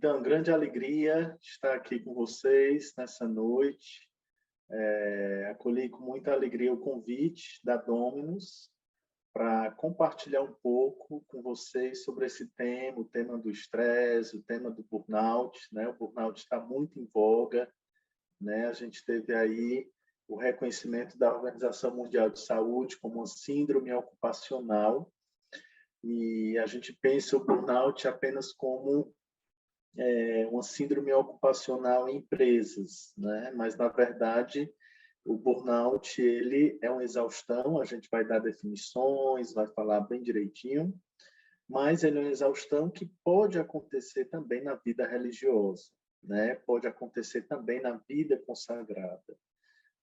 Então, grande alegria estar aqui com vocês nessa noite. Acolhi com muita alegria o convite da Dominus para compartilhar um pouco com vocês sobre esse tema, o tema do estresse, o tema do burnout, né? O burnout está muito em voga, né? A gente teve aí o reconhecimento da Organização Mundial de Saúde como uma síndrome ocupacional, e a gente pensa o burnout apenas como uma síndrome ocupacional em empresas, né? Mas, na verdade, o burnout ele é uma exaustão, a gente vai dar definições, vai falar bem direitinho, mas ele é uma exaustão que pode acontecer também na vida religiosa, né? Pode acontecer também na vida consagrada,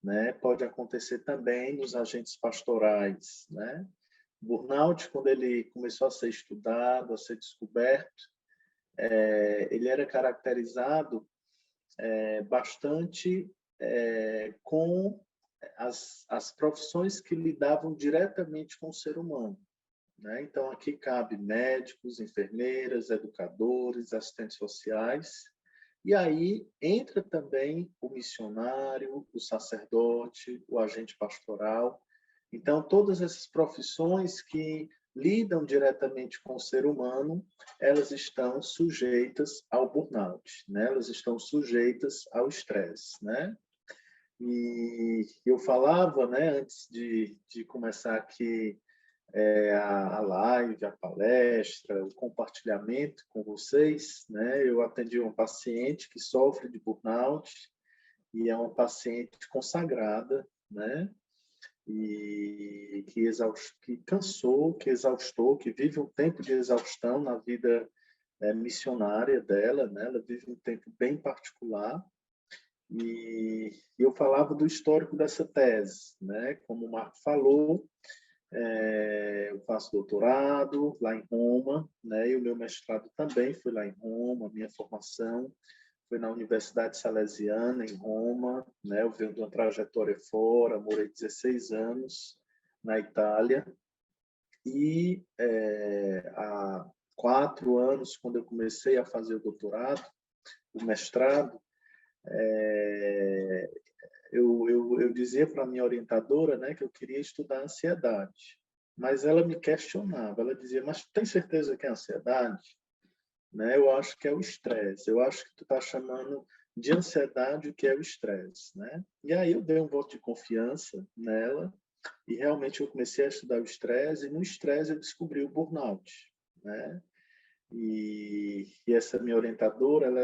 né? Pode acontecer também nos agentes pastorais, né? O burnout, quando ele começou a ser estudado, a ser descoberto, ele era caracterizado bastante com as profissões que lidavam diretamente com o ser humano, né? Então, aqui cabe médicos, enfermeiras, educadores, assistentes sociais, e aí entra também o missionário, o sacerdote, o agente pastoral. Então, todas essas profissões que lidam diretamente com o ser humano, elas estão sujeitas ao burnout, né? Elas estão sujeitas ao estresse, né? E eu falava, né, antes de começar aqui a live, a palestra, o compartilhamento com vocês, né? Eu atendi uma paciente que sofre de burnout e é uma paciente consagrada, né? E que cansou, que exaustou, que vive um tempo de exaustão na vida missionária dela, né? Ela vive um tempo bem particular. E eu falava do histórico dessa tese, né? Como o Marco falou, eu faço doutorado lá em Roma, né? E o meu mestrado também foi lá em Roma, a minha formação foi na Universidade Salesiana, em Roma, né? Eu venho de uma trajetória fora, morei 16 anos na Itália, e há 4 anos, quando eu comecei a fazer o doutorado, o mestrado, eu dizia para a minha orientadora, né, que eu queria estudar ansiedade, mas ela me questionava, ela dizia, mas tu tem certeza que é ansiedade? Né? Eu acho que é o estresse. Eu acho que tu está chamando de ansiedade o que é o estresse, né? E aí eu dei um voto de confiança nela e realmente eu comecei a estudar o estresse e no estresse eu descobri o burnout, né? E essa minha orientadora, ela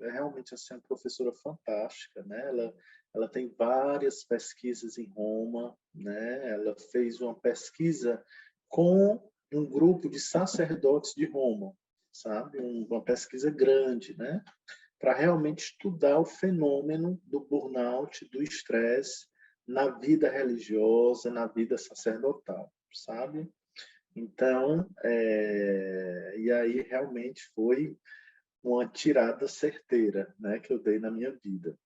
é realmente assim, uma professora fantástica, né? Ela tem várias pesquisas em Roma, né? Ela fez uma pesquisa com um grupo de sacerdotes de Roma, sabe? Uma pesquisa grande, né? Para realmente estudar o fenômeno do burnout, do estresse na vida religiosa, na vida sacerdotal, sabe? Então, e aí realmente foi uma tirada certeira, né, que eu dei na minha vida.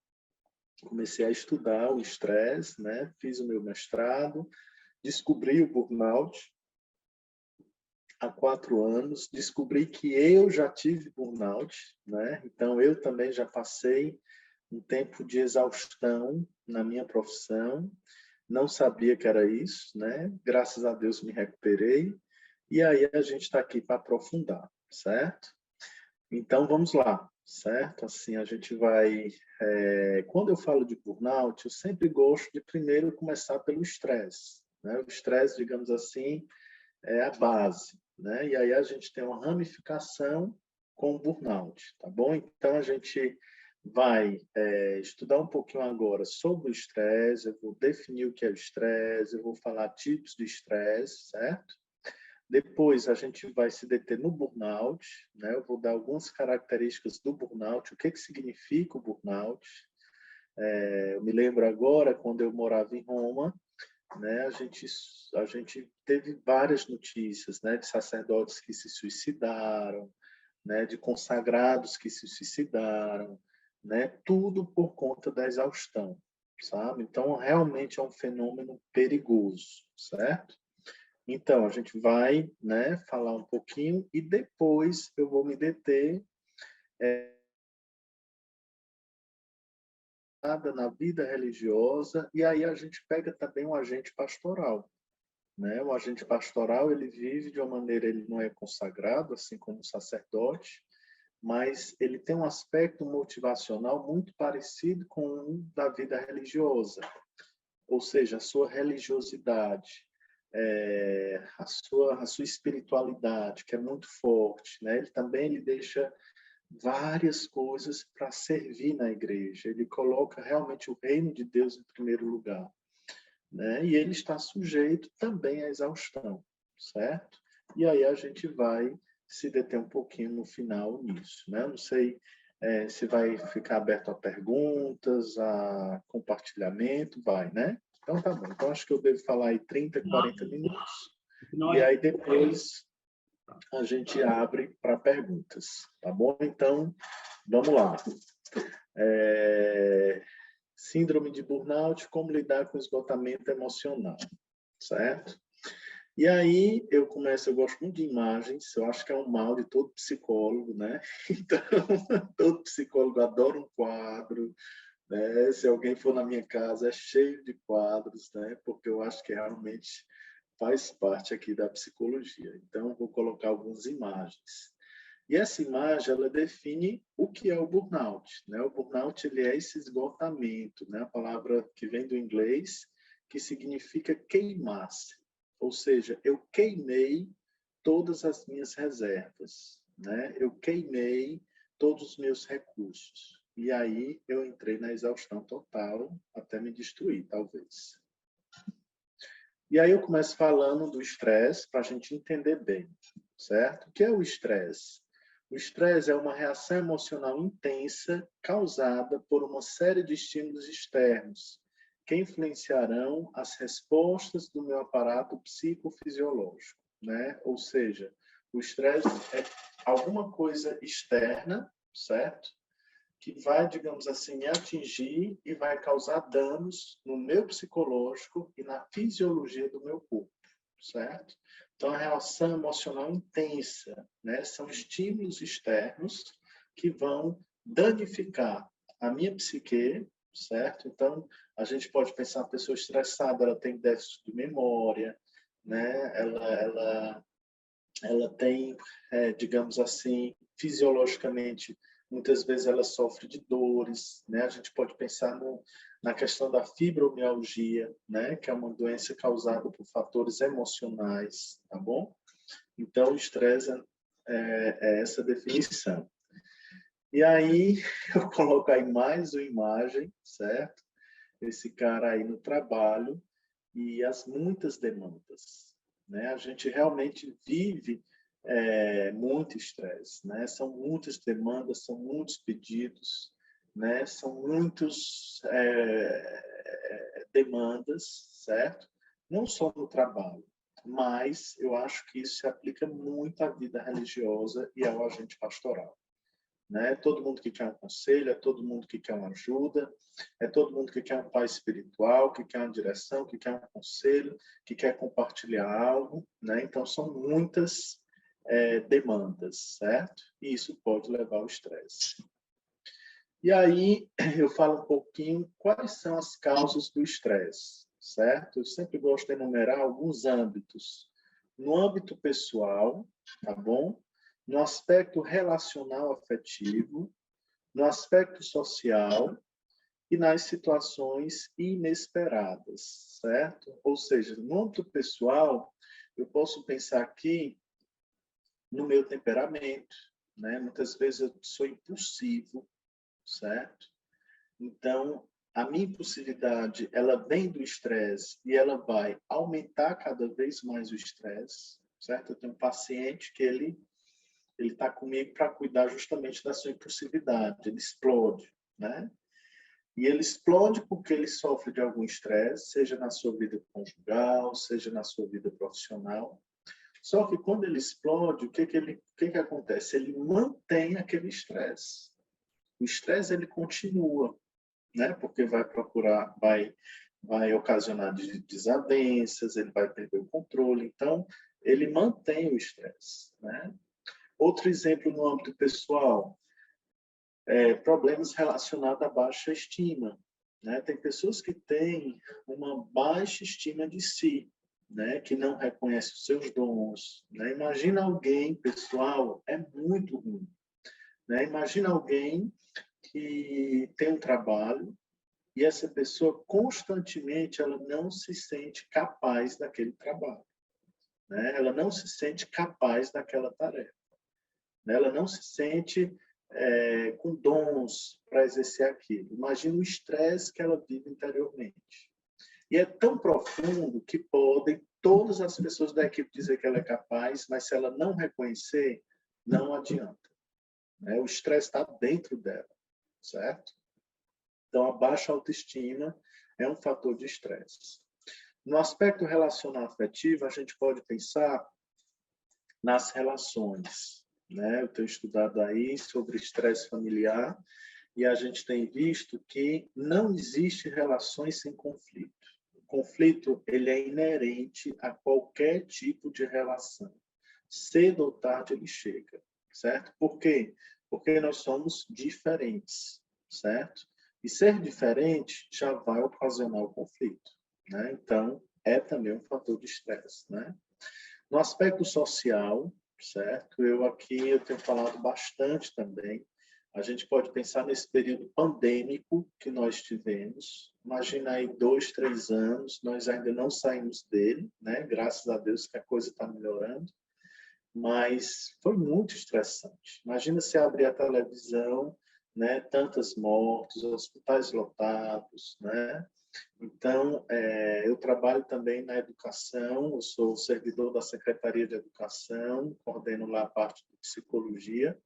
Comecei a estudar o estresse, né, fiz o meu mestrado, descobri o burnout há 4 anos, descobri que eu já tive burnout, né, então eu também já passei um tempo de exaustão na minha profissão, não sabia que era isso, né, graças a Deus me recuperei, e aí a gente está aqui para aprofundar, certo? Então vamos lá, certo? Assim a gente vai. Quando eu falo de burnout, eu sempre gosto de primeiro começar pelo estresse, né? O estresse, digamos assim, é a base, né? E aí a gente tem uma ramificação com o burnout, tá bom? Então a gente vai estudar um pouquinho agora sobre o estresse, eu vou definir o que é o estresse, eu vou falar tipos de estresse, certo? Depois a gente vai se deter no burnout, né? Eu vou dar algumas características do burnout, o que significa o burnout. Eu me lembro agora, quando eu morava em Roma, né? A gente teve várias notícias, né? De sacerdotes que se suicidaram, né? De consagrados que se suicidaram, né? Tudo por conta da exaustão, sabe? Então, realmente é um fenômeno perigoso, certo? Então, a gente vai, né, falar um pouquinho e depois eu vou me deter na vida religiosa, e aí a gente pega também um agente pastoral, né? O agente pastoral, ele vive de uma maneira, ele não é consagrado, assim como o sacerdote, mas ele tem um aspecto motivacional muito parecido com o da vida religiosa, ou seja, a sua religiosidade, a sua espiritualidade, que é muito forte, né? Ele deixa várias coisas para servir na igreja. Ele coloca realmente o reino de Deus em primeiro lugar, né? E ele está sujeito também à exaustão, certo? E aí a gente vai se deter um pouquinho no final nisso, né? Não sei se vai ficar aberto a perguntas, a compartilhamento, vai, né? Então tá bom. Então acho que eu devo falar aí 30, 40 minutos. E aí depois a gente abre para perguntas, tá bom? Então, vamos lá. Síndrome de burnout, como lidar com esgotamento emocional, certo? E aí eu gosto muito de imagens, eu acho que é um mal de todo psicólogo, né? Então, todo psicólogo adora um quadro, né? Se alguém for na minha casa, é cheio de quadros, né? Porque eu acho que realmente faz parte aqui da psicologia. Então, vou colocar algumas imagens. E essa imagem, ela define o que é o burnout, né? O burnout, ele é esse esgotamento, né? A palavra que vem do inglês, que significa queimar-se. Ou seja, eu queimei todas as minhas reservas, né? Eu queimei todos os meus recursos. E aí eu entrei na exaustão total, até me destruir, talvez. E aí eu começo falando do estresse, para a gente entender bem, certo? O que é o estresse? O estresse é uma reação emocional intensa causada por uma série de estímulos externos que influenciarão as respostas do meu aparato psicofisiológico, né? Ou seja, o estresse é alguma coisa externa, certo? Que vai, digamos assim, me atingir e vai causar danos no meu psicológico e na fisiologia do meu corpo, certo? Então, a reação emocional intensa, né? São estímulos externos que vão danificar a minha psique, certo? Então, a gente pode pensar, a pessoa estressada, ela tem déficit de memória, né? Ela tem, digamos assim, fisiologicamente, muitas vezes ela sofre de dores, né? A gente pode pensar na questão da fibromialgia, né? Que é uma doença causada por fatores emocionais, tá bom? Então, o estresse é essa definição. E aí, eu coloco aí mais uma imagem, certo? Esse cara aí no trabalho e as muitas demandas, né? A gente realmente vive muito estresse, né? São muitas demandas, são muitos pedidos, né? São muitos demandas, certo? Não só no trabalho, mas eu acho que isso se aplica muito à vida religiosa e ao agente pastoral. Né? Todo mundo que quer um conselho, é todo mundo que quer uma ajuda, é todo mundo que quer um pai espiritual, que quer uma direção, que quer um conselho, que quer compartilhar algo, né? Então são muitas demandas, certo? E isso pode levar ao estresse. E aí eu falo um pouquinho quais são as causas do estresse, certo? Eu sempre gosto de enumerar alguns âmbitos. No âmbito pessoal, tá bom? No aspecto relacional afetivo, no aspecto social e nas situações inesperadas, certo? Ou seja, no âmbito pessoal, eu posso pensar aqui no meu temperamento, né? Muitas vezes eu sou impulsivo, certo? Então, a minha impulsividade, ela vem do estresse e ela vai aumentar cada vez mais o estresse, certo? Eu tenho um paciente que ele está comigo para cuidar justamente da sua impulsividade, ele explode, né? E ele explode porque ele sofre de algum estresse, seja na sua vida conjugal, seja na sua vida profissional. Só que quando ele explode, o que acontece? Ele mantém aquele estresse. O estresse ele continua, né? Porque vai ocasionar desavenças, ele vai perder o controle. Então, ele mantém o estresse, né? Outro exemplo no âmbito pessoal, problemas relacionados à baixa estima, né? Tem pessoas que têm uma baixa estima de si, né? Que não reconhece os seus dons, né? Imagina alguém, pessoal, é muito ruim, né? Imagina alguém que tem um trabalho e essa pessoa constantemente ela não se sente capaz daquele trabalho, né? Ela não se sente capaz daquela tarefa, né? Ela não se sente com dons para exercer aquilo. Imagina o estresse que ela vive interiormente. E é tão profundo que podem todas as pessoas da equipe dizer que ela é capaz, mas se ela não reconhecer, não adianta, né? O estresse está dentro dela, certo? Então, a baixa autoestima é um fator de estresse. No aspecto relacional afetivo, a gente pode pensar nas relações, né? Eu tenho estudado aí sobre estresse familiar e a gente tem visto que não existe relações sem conflito. O conflito ele é inerente a qualquer tipo de relação. Cedo ou tarde ele chega, certo? Por quê? Porque nós somos diferentes, certo? E ser diferente já vai ocasionar o conflito, né? Então, é também um fator de estresse, né? No aspecto social, certo? Eu tenho falado bastante também. A gente pode pensar nesse período pandêmico que nós tivemos. Imagina aí 2, 3 anos, nós ainda não saímos dele, né? Graças a Deus que a coisa está melhorando, mas foi muito estressante. Imagina se abrir a televisão, né? Tantas mortes, hospitais lotados, né? Então, eu trabalho também na educação, eu sou servidor da Secretaria de Educação, coordeno lá a parte de psicologia,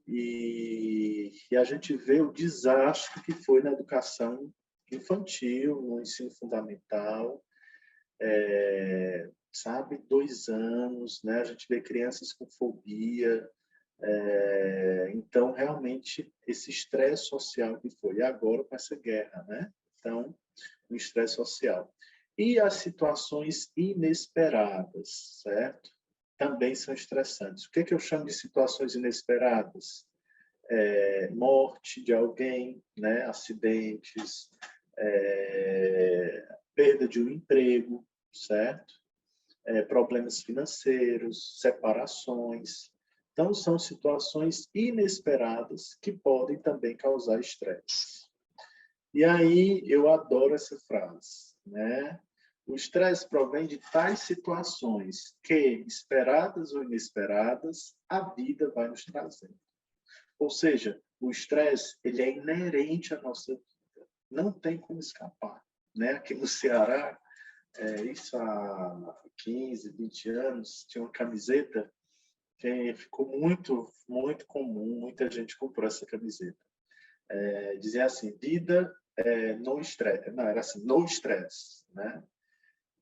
e a gente vê o desastre que foi na educação infantil, no ensino fundamental, sabe, 2 anos, né? A gente vê crianças com fobia, então, realmente, esse estresse social que foi, e agora com essa guerra, né? Então, o estresse social. E as situações inesperadas, certo? Também são estressantes. O que eu chamo de situações inesperadas? Morte de alguém, né? Acidentes, perda de um emprego, certo? Problemas financeiros, separações. Então, são situações inesperadas que podem também causar estresse. E aí, eu adoro essa frase, né? O estresse provém de tais situações que, esperadas ou inesperadas, a vida vai nos trazendo. Ou seja, o estresse ele é inerente à nossa vida. Não tem como escapar, né? Aqui no Ceará, isso há 15, 20 anos, tinha uma camiseta que ficou muito, muito comum, muita gente comprou essa camiseta. Dizia assim, vida no estresse. Não, era assim, no estresse, né?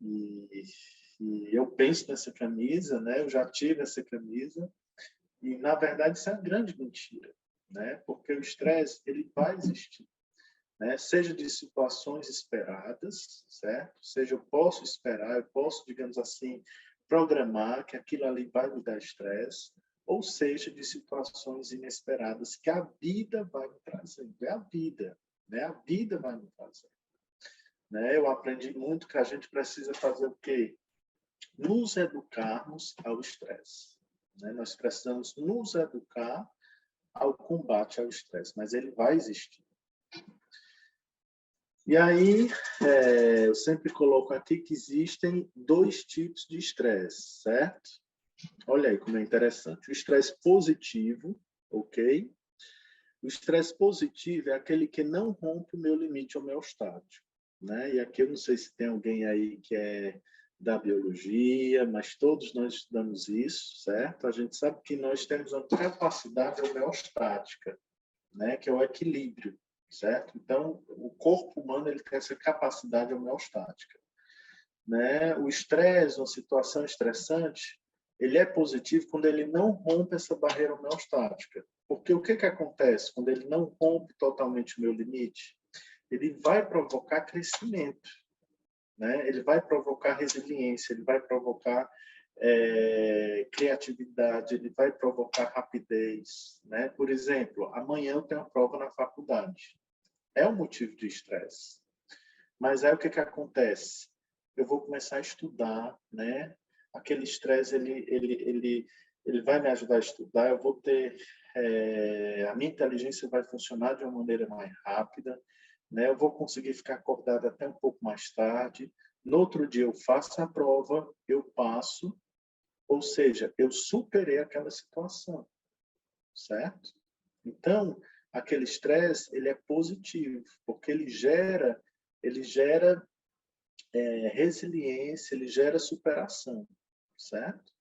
E, e eu penso nessa camisa, né? Eu já tive essa camisa e, na verdade, isso é uma grande mentira, né? Porque o estresse, ele vai existir, né? Seja de situações esperadas, certo? Seja eu posso esperar, eu posso, digamos assim, programar que aquilo ali vai me dar estresse, ou seja, de situações inesperadas que a vida vai me trazendo. É a vida, né? A vida vai me trazer. Né? Eu aprendi muito que a gente precisa fazer o quê? Nos educarmos ao estresse. Né? Nós precisamos nos educar ao combate ao estresse, mas ele vai existir. E aí, eu sempre coloco aqui que existem 2 tipos de estresse, certo? Olha aí como é interessante. O estresse positivo, ok? O estresse positivo é aquele que não rompe o meu limite homeostático, né? E aqui eu não sei se tem alguém aí que é da biologia, mas todos nós estudamos isso, certo? A gente sabe que nós temos uma capacidade homeostática, né? Que é o equilíbrio, certo? Então, o corpo humano ele tem essa capacidade homeostática, né? O estresse, uma situação estressante, ele é positivo quando ele não rompe essa barreira homeostática. Porque o que acontece quando ele não rompe totalmente o meu limite? Ele vai provocar crescimento, né? Ele vai provocar resiliência, ele vai provocar criatividade, ele vai provocar rapidez, né? Por exemplo, amanhã eu tenho uma prova na faculdade. É um motivo de estresse. Mas aí o que acontece? Eu vou começar a estudar, né? Aquele estresse, ele vai me ajudar a estudar, eu vou ter... a minha inteligência vai funcionar de uma maneira mais rápida, né? Eu vou conseguir ficar acordado até um pouco mais tarde. No outro dia eu faço a prova, eu passo, ou seja, eu superei aquela situação, certo? Então, aquele estresse, ele é positivo, porque ele gera resiliência, ele gera superação, certo?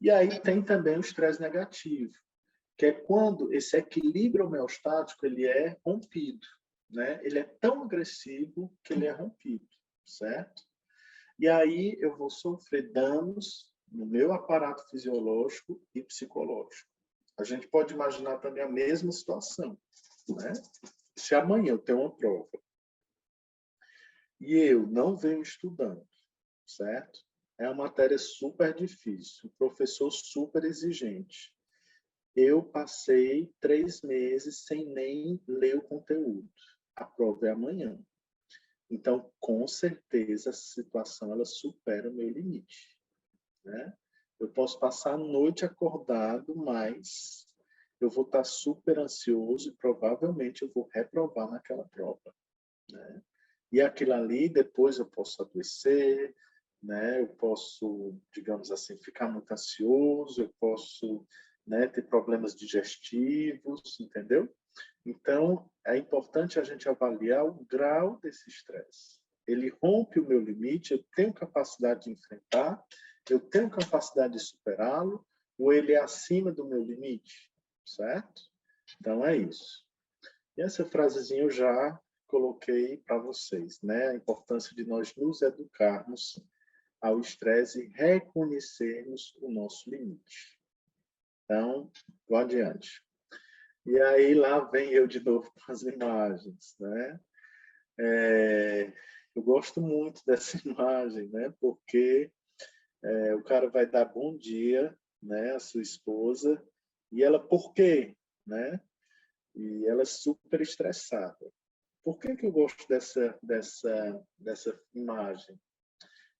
E aí tem também o estresse negativo, que é quando esse equilíbrio homeostático ele é rompido, né? Ele é tão agressivo que ele é rompido, certo? E aí eu vou sofrer danos no meu aparato fisiológico e psicológico. A gente pode imaginar também a mesma situação, né? Se amanhã eu tenho uma prova e eu não venho estudando, certo? É uma matéria super difícil, um professor super exigente. Eu passei 3 meses sem nem ler o conteúdo. A prova é amanhã. Então, com certeza, essa situação ela supera o meu limite, né? Eu posso passar a noite acordado, mas eu vou estar super ansioso e provavelmente eu vou reprovar naquela prova, né? E aquilo ali, depois eu posso adoecer, né? Eu posso, digamos assim, ficar muito ansioso, eu posso, né, ter problemas digestivos, entendeu? Então, é importante a gente avaliar o grau desse estresse. Ele rompe o meu limite, eu tenho capacidade de enfrentar, eu tenho capacidade de superá-lo, ou ele é acima do meu limite, certo? Então, é isso. E essa frasezinha eu já coloquei para vocês, né? A importância de nós nos educarmos ao estresse e reconhecermos o nosso limite. Então, vou adiante. E aí lá vem eu de novo com as imagens, né? Eu gosto muito dessa imagem, né? Porque o cara vai dar bom dia, né, à sua esposa, e ela, por quê? Né? E ela é super estressada. Por que eu gosto dessa imagem?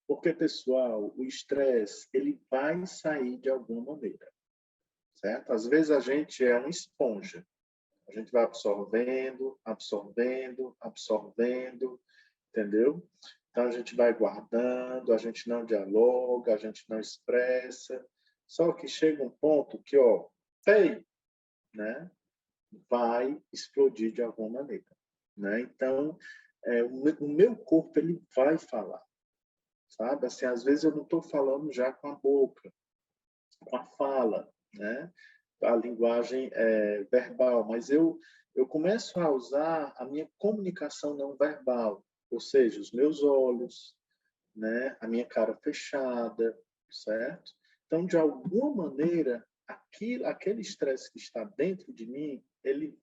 Porque, pessoal, o estresse, ele vai sair de alguma maneira, certo? Às vezes a gente é uma esponja. A gente vai absorvendo, absorvendo, absorvendo, entendeu? Então a gente vai guardando, a gente não dialoga, a gente não expressa. Só que chega um ponto que, ó, tem, né? Vai explodir de alguma maneira, né? Então, o meu corpo ele vai falar, sabe? Assim, às vezes eu não estou falando já com a boca, com a fala, né? A linguagem verbal, mas eu começo a usar a minha comunicação não verbal, ou seja, os meus olhos, né? A minha cara fechada, certo? Então, de alguma maneira, aquele estresse que está dentro de mim, ele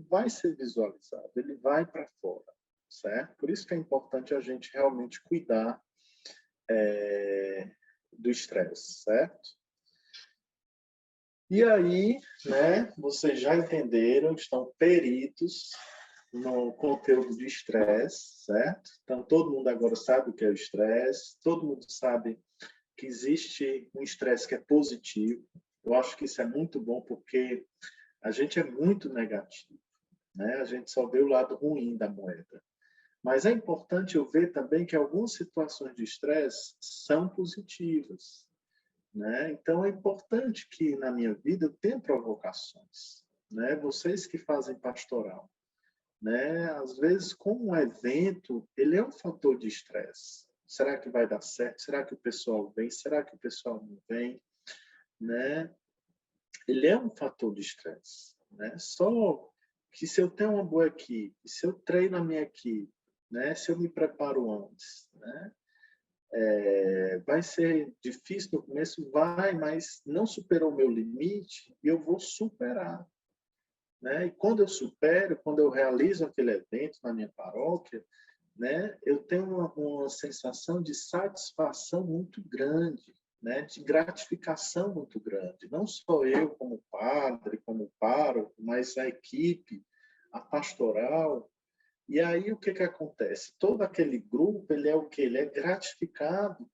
vai ser visualizado, ele vai para fora, certo? Por isso que é importante a gente realmente cuidar do estresse, certo? E aí, né, vocês já entenderam, estão peritos no conteúdo de estresse, certo? Então, todo mundo agora sabe o que é o estresse, todo mundo sabe que existe um estresse que é positivo. Eu acho que isso é muito bom porque a gente é muito negativo, né? A gente só vê o lado ruim da moeda. Mas é importante eu ver também que algumas situações de estresse são positivas, né? Então é importante que na minha vida eu tenha provocações, né? Vocês que fazem pastoral, né? Às vezes, como um evento, ele é um fator de estresse. Será que vai dar certo? Será que o pessoal vem? Será que o pessoal não vem? Né? Ele é um fator de estresse, né? Só que se eu tenho uma boa equipe, se eu treino a minha equipe, né? Se eu me preparo antes, né? Vai ser difícil no começo, vai, mas não superou o meu limite e eu vou superar, né? E quando eu supero, quando eu realizo aquele evento na minha paróquia, né, eu tenho uma sensação de satisfação muito grande, né, de gratificação muito grande. Não só eu como padre, como pároco, mas a equipe, a pastoral. E aí o que acontece? Todo aquele grupo, ele é o quê? Ele é gratificado,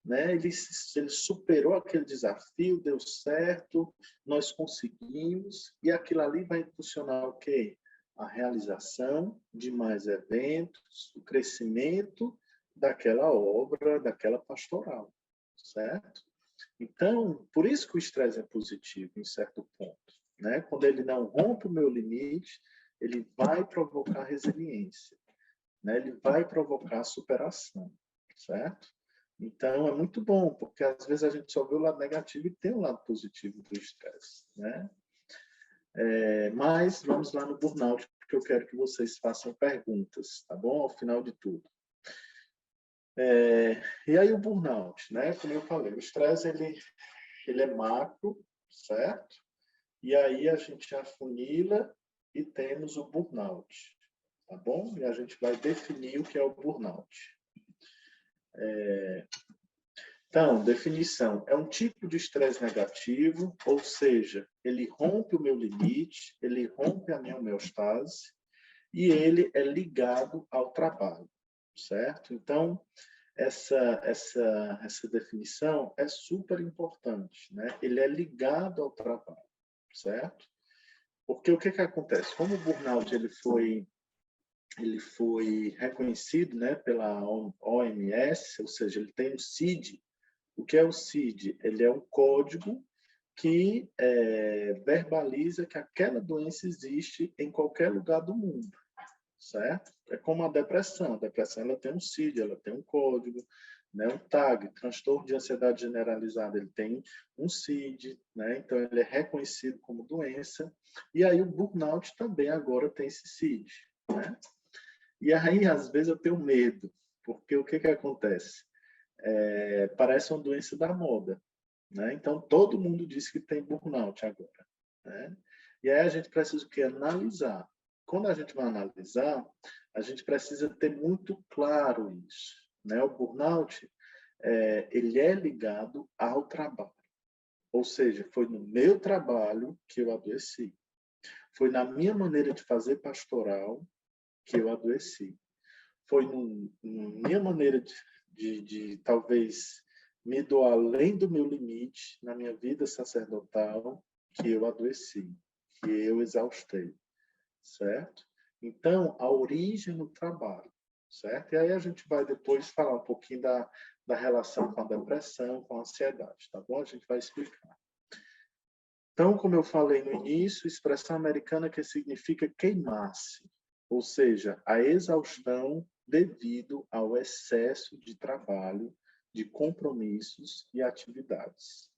né? Ele superou aquele desafio, deu certo, nós conseguimos, e aquilo ali vai impulsionar o quê? A realização de mais eventos, o crescimento daquela obra, daquela pastoral, certo? Então, por isso que o estresse é positivo, em certo ponto, né? Quando ele não rompe o meu limite, ele vai provocar resiliência, né? Ele vai provocar superação, certo? Então, é muito bom, porque às vezes a gente só vê o lado negativo e tem o lado positivo do estresse, né? Mas vamos lá no burnout, porque eu quero que vocês façam perguntas, tá bom? Ao final de tudo. E aí o burnout, né? Como eu falei, o estresse ele é macro, certo? E aí a gente afunila e temos o burnout, tá bom? E a gente vai definir o que é o burnout. Então, definição. É um tipo de estresse negativo, ou seja, ele rompe o meu limite, ele rompe a minha homeostase e ele é ligado ao trabalho, certo? Então, essa definição é super importante, né? Ele é ligado ao trabalho, certo? Porque o que acontece? Como o burnout ele foi reconhecido, né, pela OMS, ou seja, ele tem o CID. O que é o CID? Ele é um código que verbaliza que aquela doença existe em qualquer lugar do mundo, certo? É como a depressão. A depressão ela tem um CID, ela tem um código, né? Um TAG, transtorno de ansiedade generalizada, ele tem um CID, né? Então ele é reconhecido como doença. E aí o burnout também agora tem esse CID, né? E aí às vezes eu tenho medo, porque o que acontece? Parece uma doença da moda, né? Então todo mundo diz que tem burnout agora, né? E aí a gente precisa o quê? Analisar. Quando a gente vai analisar, a gente precisa ter muito claro isso, né? O burnout ele é ligado ao trabalho, ou seja, foi no meu trabalho que eu adoeci, foi na minha maneira de fazer pastoral que eu adoeci, foi na minha maneira de talvez me doar além do meu limite na minha vida sacerdotal que eu adoeci, que eu exaustei, certo? Então, a origem no trabalho, certo? E aí a gente vai depois falar um pouquinho da relação com a depressão, com a ansiedade, tá bom? A gente vai explicar. Então, como eu falei no início, expressão americana que significa queimar-se, ou seja, a exaustão devido ao excesso de trabalho, de compromissos e atividades.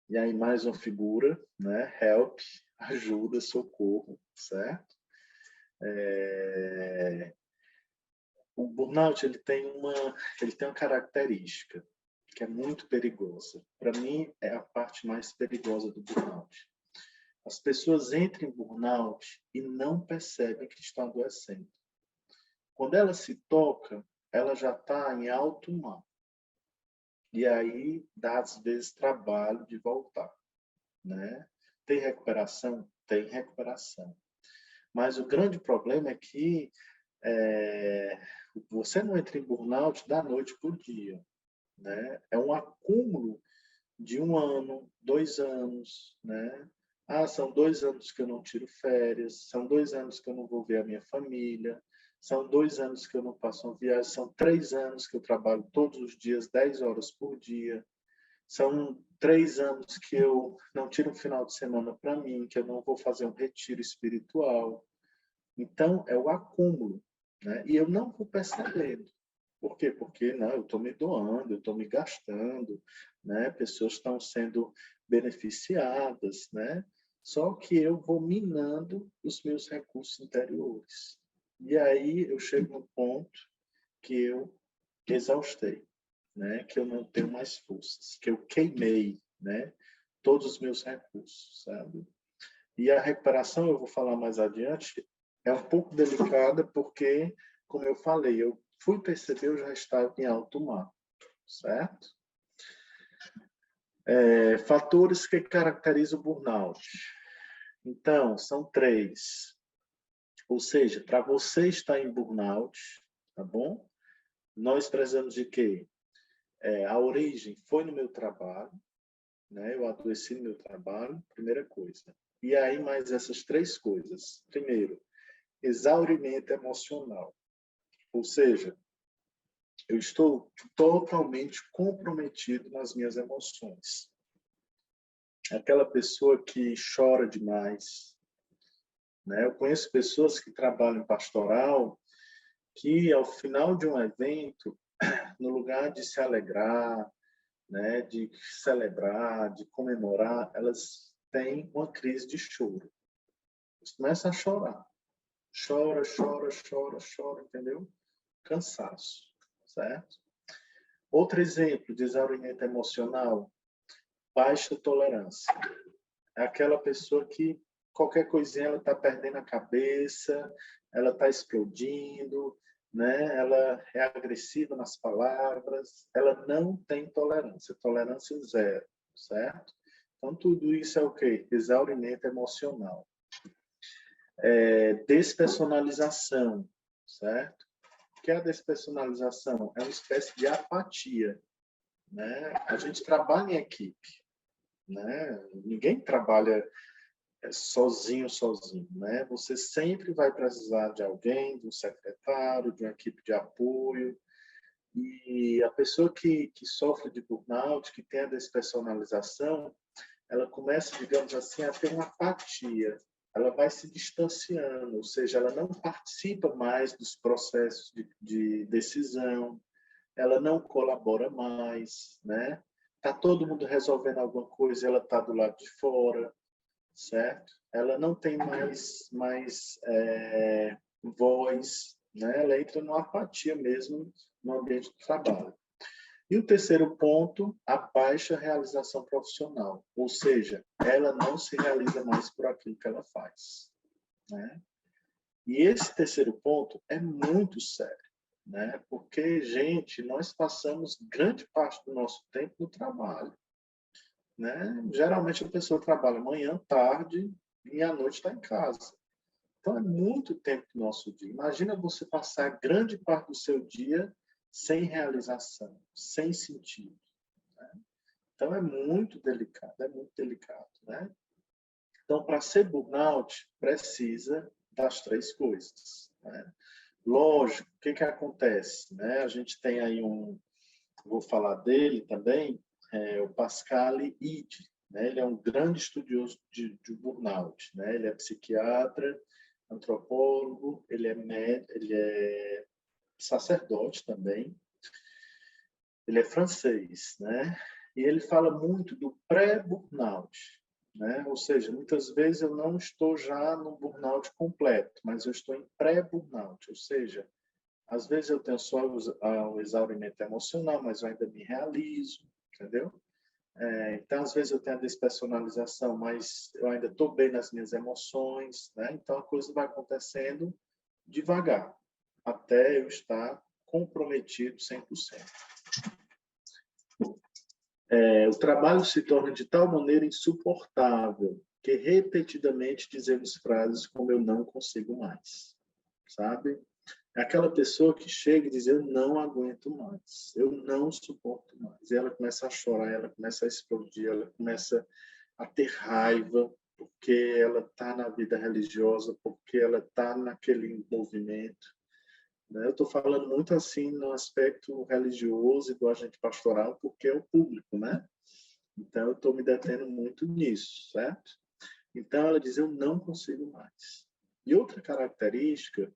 E aí mais uma figura, né? Help, ajuda, socorro, certo? O burnout ele tem uma característica que é muito perigosa. Para mim, é a parte mais perigosa do burnout. As pessoas entram em burnout e não percebem que estão adoecendo. Quando ela se toca, ela já está em alto mar. E aí dá, às vezes, trabalho de voltar, né? Tem recuperação? Tem recuperação. Mas o grande problema é que você não entra em burnout da noite para o dia, né? É um acúmulo de 1 ano, 2 anos, né? São 2 anos que eu não tiro férias, são 2 anos que eu não vou ver a minha família, são 2 anos que eu não passo uma viagem, são 3 anos que eu trabalho todos os dias, 10 horas por dia, são 3 anos que eu não tiro um final de semana para mim, que eu não vou fazer um retiro espiritual. Então, é o acúmulo, né? E eu não vou percebendo. Por quê? Porque não, eu estou me doando, eu estou me gastando, né? Pessoas estão sendo beneficiadas, né? Só que eu vou minando os meus recursos interiores. E aí eu chego no ponto que eu exaustei, né? Que eu não tenho mais forças, que eu queimei, né? Todos os meus recursos, sabe? E a recuperação, eu vou falar mais adiante, é um pouco delicada porque como eu falei, eu fui perceber, eu já estava em alto mar, certo? Fatores que caracterizam o burnout. Então, são 3. Ou seja, para você estar em burnout, tá bom? Nós precisamos de quê? A origem foi no meu trabalho, né? Eu adoeci no meu trabalho, primeira coisa. E aí, mais essas 3 coisas. Primeiro, exaurimento emocional. Ou seja, eu estou totalmente comprometido nas minhas emoções. Aquela pessoa que chora demais, né? Eu conheço pessoas que trabalham em pastoral que, ao final de um evento, no lugar de se alegrar, né, de celebrar, de comemorar, elas têm uma crise de choro. Elas começam a chorar. Chora, chora, chora, chora, entendeu? Cansaço, certo? Outro exemplo de exaurimento emocional, baixa tolerância. É aquela pessoa que qualquer coisinha ela está perdendo a cabeça, ela está explodindo, né? Ela é agressiva nas palavras, ela não tem tolerância, tolerância zero, certo? Então, tudo isso é o quê? Exaurimento emocional. Despersonalização, certo? O que é a despersonalização? É uma espécie de apatia, né? A gente trabalha em equipe, né? Ninguém trabalha sozinho, né? Você sempre vai precisar de alguém, de um secretário, de uma equipe de apoio. E a pessoa que sofre de burnout, que tem a despersonalização, ela começa, digamos assim, a ter uma apatia. Ela vai se distanciando, ou seja, ela não participa mais dos processos de decisão, ela não colabora mais, né? Tá todo mundo resolvendo alguma coisa, ela está do lado de fora, certo? Ela não tem mais voz, né? Ela entra numa apatia mesmo no ambiente de trabalho. E o terceiro ponto, a baixa realização profissional, ou seja, ela não se realiza mais por aquilo que ela faz, né? E esse terceiro ponto é muito sério, né? Porque, gente, nós passamos grande parte do nosso tempo no trabalho, né? Geralmente a pessoa trabalha manhã, tarde e à noite está em casa. Então é muito tempo do nosso dia. Imagina você passar grande parte do seu dia sem realização, sem sentido. Né? Então é muito delicado, né? Então, para ser burnout, precisa das 3 coisas. Né? Lógico, o que acontece? Né? A gente tem aí vou falar dele também, o Pascal Ide. Né? Ele é um grande estudioso de burnout. Né? Ele é psiquiatra, antropólogo, ele é sacerdote também, ele é francês, né? E ele fala muito do pré-burnout, né? Ou seja, muitas vezes eu não estou já no burnout completo, mas eu estou em pré-burnout, ou seja, às vezes eu tenho só o exaurimento emocional, mas eu ainda me realizo, entendeu? Então, às vezes eu tenho a despersonalização, mas eu ainda estou bem nas minhas emoções, né? Então a coisa vai acontecendo devagar, até eu estar comprometido 100%. O trabalho se torna de tal maneira insuportável que repetidamente dizemos frases como eu não consigo mais, sabe? É aquela pessoa que chega e diz eu não aguento mais, eu não suporto mais. E ela começa a chorar, ela começa a explodir, ela começa a ter raiva porque ela está na vida religiosa, porque ela está naquele movimento. Né? Eu estou falando muito assim no aspecto religioso e do agente pastoral, porque é o público, né? Então, eu estou me detendo muito nisso, certo? Então, ela diz, eu não consigo mais. E outra característica,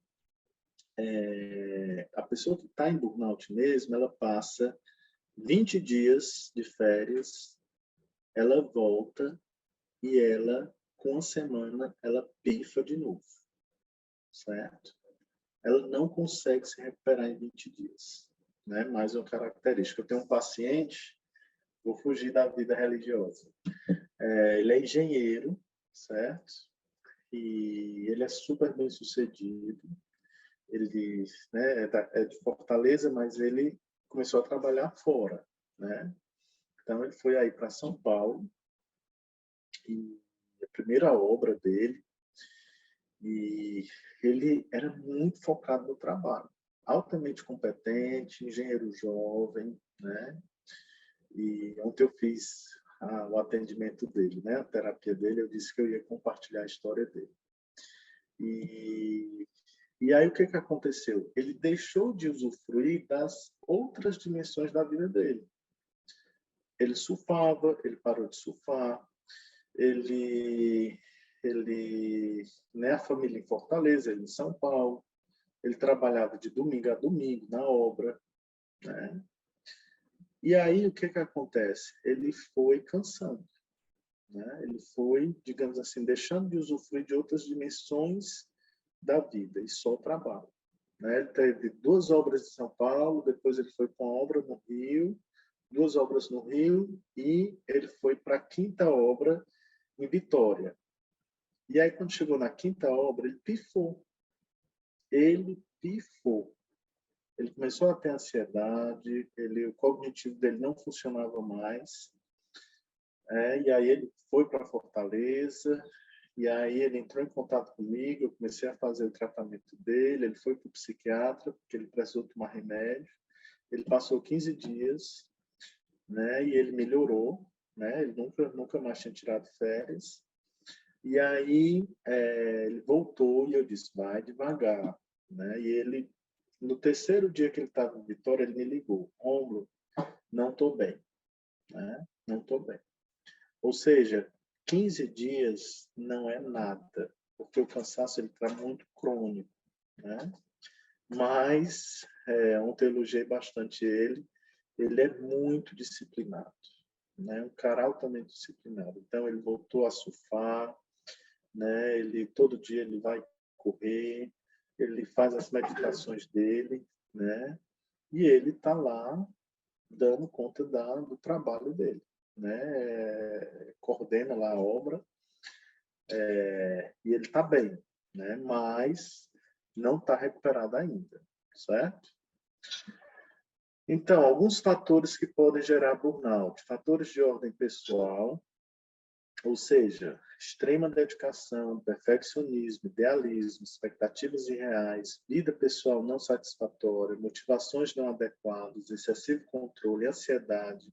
a pessoa que está em burnout mesmo, ela passa 20 dias de férias, ela volta e ela, com uma semana, ela pifa de novo, certo? Ela não consegue se recuperar em 20 dias. Né? Mais uma característica. Eu tenho um paciente, vou fugir da vida religiosa. Ele é engenheiro, certo? E ele é super bem sucedido. ele, né, é de Fortaleza, mas ele começou a trabalhar fora, né? Então ele foi aí para São Paulo e a primeira obra dele, e ele era muito focado no trabalho, altamente competente, engenheiro jovem, né? E ontem eu fiz o atendimento dele, né? A terapia dele, eu disse que eu ia compartilhar a história dele. E aí o que que aconteceu? Ele deixou de usufruir das outras dimensões da vida dele. Ele surfava, ele parou de surfar, ele, né, a família em Fortaleza, ele em São Paulo, ele trabalhava de domingo a domingo na obra, né? E aí o que que acontece? Ele foi cansando, né? Ele foi, digamos assim, deixando de usufruir de outras dimensões da vida e só o trabalho, né? Ele teve 2 obras em São Paulo, depois ele foi com a obra no Rio, 2 obras no Rio, e ele foi para a 5ª obra em Vitória. E aí, quando chegou na 5ª obra, ele pifou. Ele pifou. Ele começou a ter ansiedade, o cognitivo dele não funcionava mais. E aí ele foi para Fortaleza, e aí ele entrou em contato comigo, eu comecei a fazer o tratamento dele, ele foi para o psiquiatra, porque ele precisou tomar remédio. Ele passou 15 dias, né, e ele melhorou, né, ele nunca mais tinha tirado férias. E aí ele voltou e eu disse, vai devagar, né? E ele, no terceiro dia que ele estava em Vitória, ele me ligou, Rômulo, não estou bem, né? Não estou bem. Ou seja, 15 dias não é nada, porque o cansaço ele está muito crônico, né? Mas ontem eu elogiei bastante ele é muito disciplinado, né? Um cara altamente disciplinado. Então ele voltou a surfar, né? Ele todo dia ele vai correr, ele faz as meditações dele, né? E ele está lá dando conta do trabalho dele, né? Coordena lá a obra, e ele está bem, né? Mas não está recuperado ainda, certo? Então, alguns fatores que podem gerar burnout, fatores de ordem pessoal, ou seja, extrema dedicação, perfeccionismo, idealismo, expectativas irreais, vida pessoal não satisfatória, motivações não adequadas, excessivo controle, ansiedade,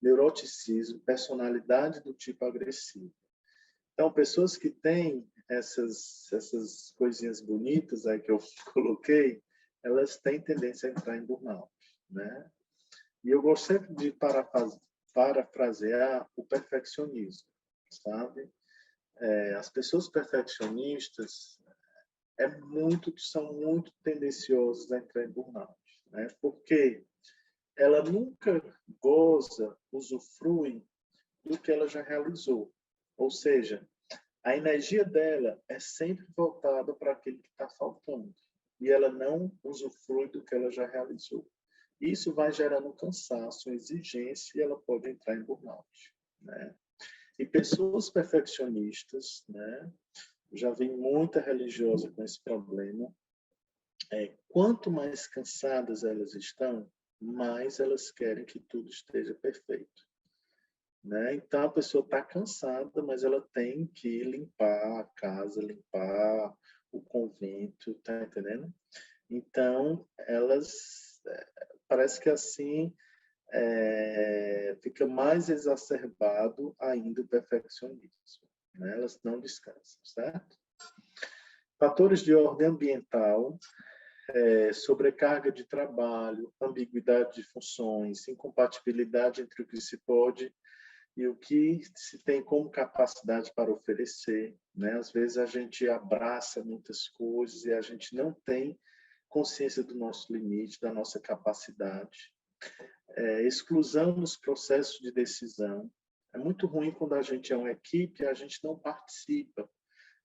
neuroticismo, personalidade do tipo agressivo. Então, pessoas que têm essas coisinhas bonitas aí que eu coloquei, elas têm tendência a entrar em burnout, né? E eu gosto sempre de parafrasear o perfeccionismo, sabe? As pessoas perfeccionistas são muito tendenciosas a entrar em burnout, né? Porque ela nunca goza, usufrui do que ela já realizou. Ou seja, a energia dela é sempre voltada para aquilo que está faltando. E ela não usufrui do que ela já realizou. Isso vai gerando cansaço, exigência, e ela pode entrar em burnout, né? E pessoas perfeccionistas, né? Já vi muita religiosa com esse problema. Quanto mais cansadas elas estão, mais elas querem que tudo esteja perfeito, né? Então a pessoa está cansada, mas ela tem que limpar a casa, limpar o convento, tá entendendo? Então elas parece que assim fica mais exacerbado ainda o perfeccionismo, né? Elas não descansam, certo? Fatores de ordem ambiental, sobrecarga de trabalho, ambiguidade de funções, incompatibilidade entre o que se pode e o que se tem como capacidade para oferecer, né? Às vezes a gente abraça muitas coisas e a gente não tem consciência do nosso limite, da nossa capacidade. Exclusão nos processos de decisão. É muito ruim quando a gente é uma equipe e a gente não participa.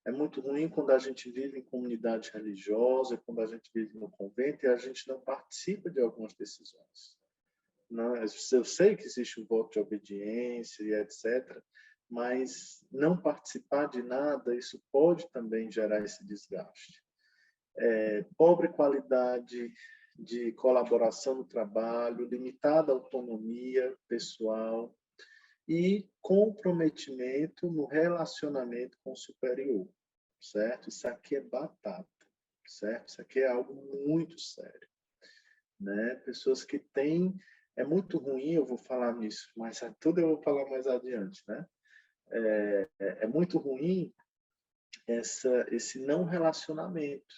É muito ruim quando a gente vive em comunidade religiosa, quando a gente vive no convento e a gente não participa de algumas decisões. Não, eu sei que existe o voto de obediência e etc., mas não participar de nada, isso pode também gerar esse desgaste. pobre qualidade de colaboração no trabalho, limitada autonomia pessoal e comprometimento no relacionamento com o superior, certo? Isso aqui é batata, certo? Isso aqui é algo muito sério, né? Pessoas que têm... É muito ruim, eu vou falar nisso, mas tudo eu vou falar mais adiante, né? É muito ruim esse não relacionamento,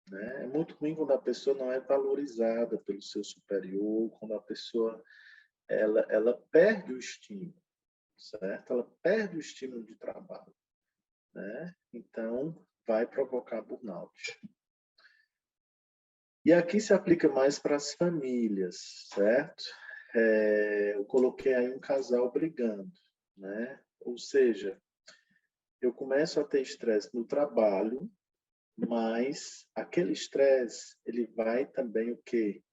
né? É muito ruim quando a pessoa não é valorizada pelo seu superior, quando a pessoa ela perde o estímulo, certo? Ela perde o estímulo de trabalho, né? Então, vai provocar burnout. E aqui se aplica mais para as famílias, certo? Eu coloquei aí um casal brigando, né? Ou seja, eu começo a ter estresse no trabalho, mas aquele estresse, ele vai também o quê?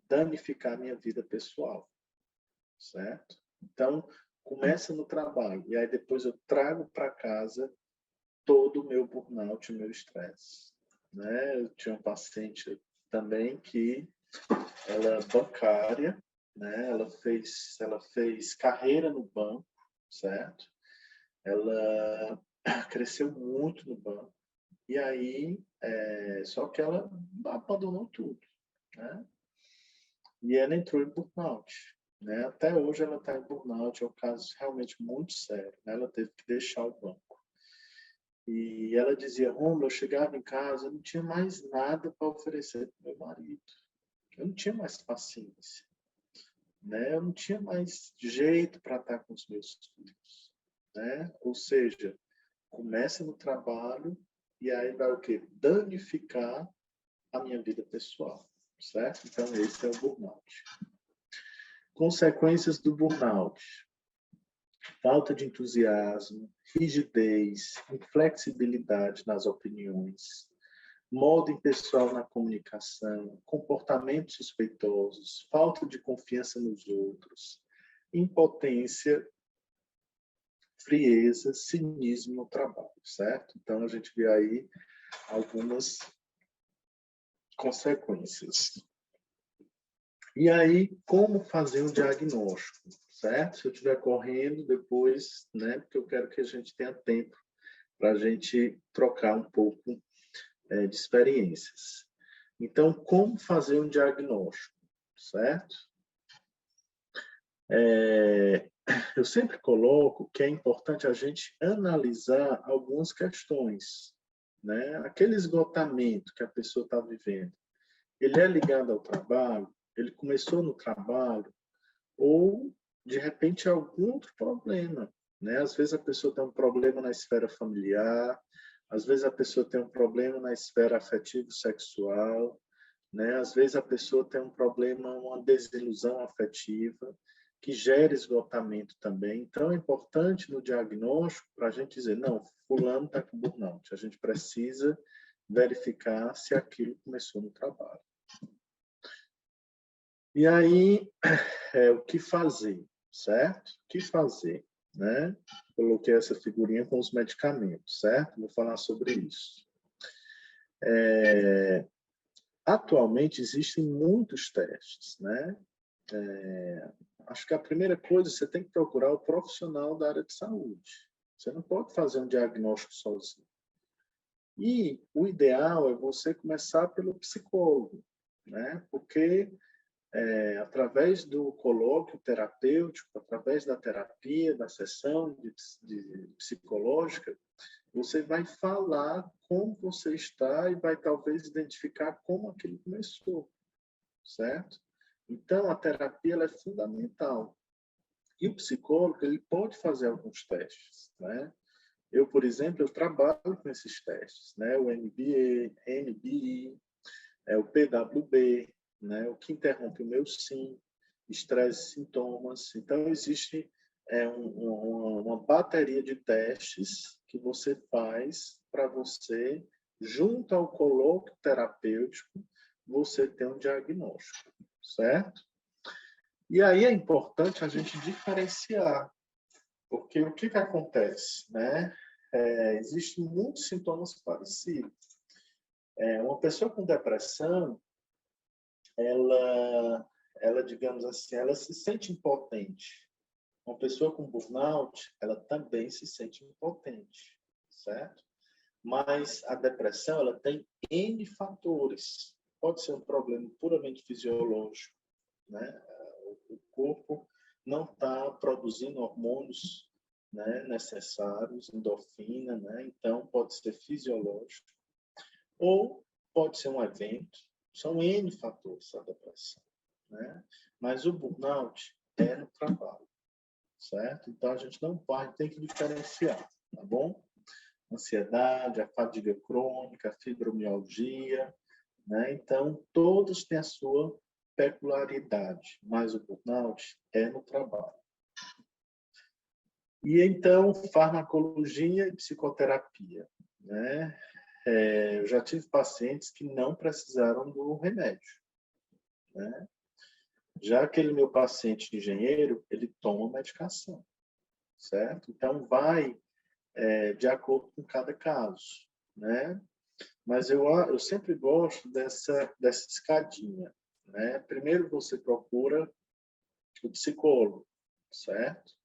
Danificar a minha vida pessoal, certo? Então, começa no trabalho e aí depois eu trago para casa todo o meu burnout, o meu estresse, né? Eu tinha um paciente também que ela é bancária, né? Ela fez carreira no banco, certo? Ela cresceu muito no banco. E aí, só que ela abandonou tudo, né? E ela entrou em burnout, né? Até hoje ela está em burnout, é um caso realmente muito sério, né? Ela teve que deixar o banco. E ela dizia, Rômulo, eu chegava em casa, eu não tinha mais nada para oferecer para meu marido. Eu não tinha mais paciência, né? Eu não tinha mais jeito para estar com os meus filhos, né? Ou seja, começa no trabalho e aí vai o quê? Danificar a minha vida pessoal, certo? Então, esse é o burnout. Consequências do burnout: falta de entusiasmo, rigidez, inflexibilidade nas opiniões, modo impessoal na comunicação, comportamentos suspeitosos, falta de confiança nos outros, impotência, frieza, cinismo no trabalho, certo? Então, a gente vê aí algumas consequências. E aí, como fazer um diagnóstico, certo? Se eu estiver correndo depois, né? Porque eu quero que a gente tenha tempo para a gente trocar um pouco de experiências. Então, como fazer um diagnóstico, certo? Eu sempre coloco que é importante a gente analisar algumas questões, né? Aquele esgotamento que a pessoa está vivendo, ele é ligado ao trabalho? Ele começou no trabalho? Ou, de repente, algum outro problema, né? Às vezes a pessoa tem um problema na esfera familiar, às vezes a pessoa tem um problema na esfera afetivo-sexual, né? Às vezes a pessoa tem um problema, uma desilusão afetiva, que gera esgotamento também. Então, é importante no diagnóstico para a gente dizer, não, fulano está com burnout. A gente precisa verificar se aquilo começou no trabalho. E aí, o que fazer, certo? O que fazer, né? Coloquei essa figurinha com os medicamentos, certo? Vou falar sobre isso. Atualmente, existem muitos testes, né? Acho que a primeira coisa, você tem que procurar o profissional da área de saúde. Você não pode fazer um diagnóstico sozinho. E o ideal é você começar pelo psicólogo, né? Porque através do colóquio terapêutico, através da terapia, da sessão de psicológica, você vai falar como você está e vai talvez identificar como aquilo começou, certo? Então, a terapia ela é fundamental. E o psicólogo ele pode fazer alguns testes, né? Eu, por exemplo, eu trabalho com esses testes, né? O MBA, NBI, o PWB, né? O que interrompe o meu SIM, estresse e sintomas. Então, existe uma bateria de testes que você faz para você, junto ao colóquio terapêutico, você ter um diagnóstico, certo? E aí é importante a gente diferenciar, porque o que acontece, né? Existem muitos sintomas parecidos. Uma pessoa com depressão, ela, digamos assim, ela se sente impotente. Uma pessoa com burnout, ela também se sente impotente, certo? Mas a depressão, ela tem N fatores. Pode ser um problema puramente fisiológico, né? O corpo não está produzindo hormônios, né, necessários, endorfina, né? Então pode ser fisiológico ou pode ser um evento. São N fatores da depressão, né? Mas o burnout é no trabalho, certo? Então a gente não pode, tem que diferenciar, tá bom? Ansiedade, a fadiga crônica, a fibromialgia, né? Então todos têm a sua peculiaridade, mas o burnout é no trabalho. E então, farmacologia e psicoterapia, né? Eu já tive pacientes que não precisaram do remédio, né? Já aquele meu paciente engenheiro, ele toma medicação, certo? Então, vai de acordo com cada caso, né? Mas eu sempre gosto dessa escadinha, né? Primeiro você procura o psicólogo, certo?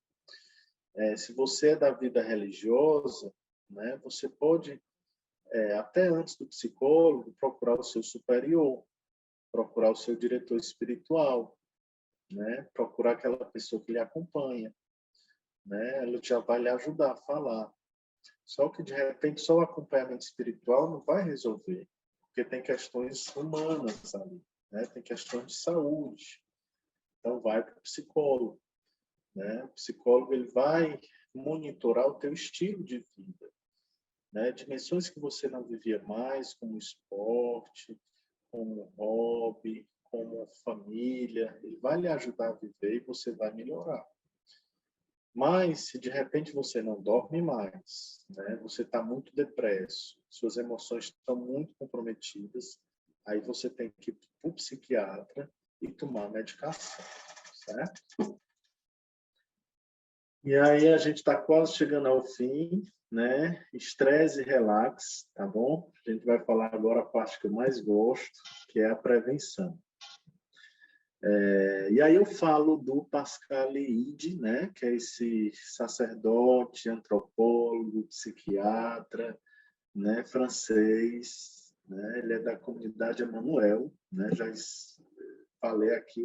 Se você é da vida religiosa, né? Você pode, até antes do psicólogo, procurar o seu superior, procurar o seu diretor espiritual, né? Procurar aquela pessoa que lhe acompanha, né? Ela já vai lhe ajudar a falar. Só que, de repente, só o acompanhamento espiritual não vai resolver, porque tem questões humanas ali, né? Tem questões de saúde. Então, vai para o psicólogo, né? O psicólogo ele vai monitorar o teu estilo de vida, né? Dimensões que você não vivia mais, como esporte, como hobby, como família. Ele vai lhe ajudar a viver e você vai melhorar. Mas, se de repente você não dorme mais, né? Você está muito depresso, suas emoções estão muito comprometidas, aí você tem que ir para o psiquiatra e tomar medicação, certo? E aí a gente está quase chegando ao fim, né? Estresse e relax, tá bom? A gente vai falar agora a parte que eu mais gosto, que é a prevenção. E aí eu falo do Pascal Leide, né, que é esse sacerdote, antropólogo, psiquiatra, né, francês, né, ele é da comunidade Emmanuel, né, já falei aqui,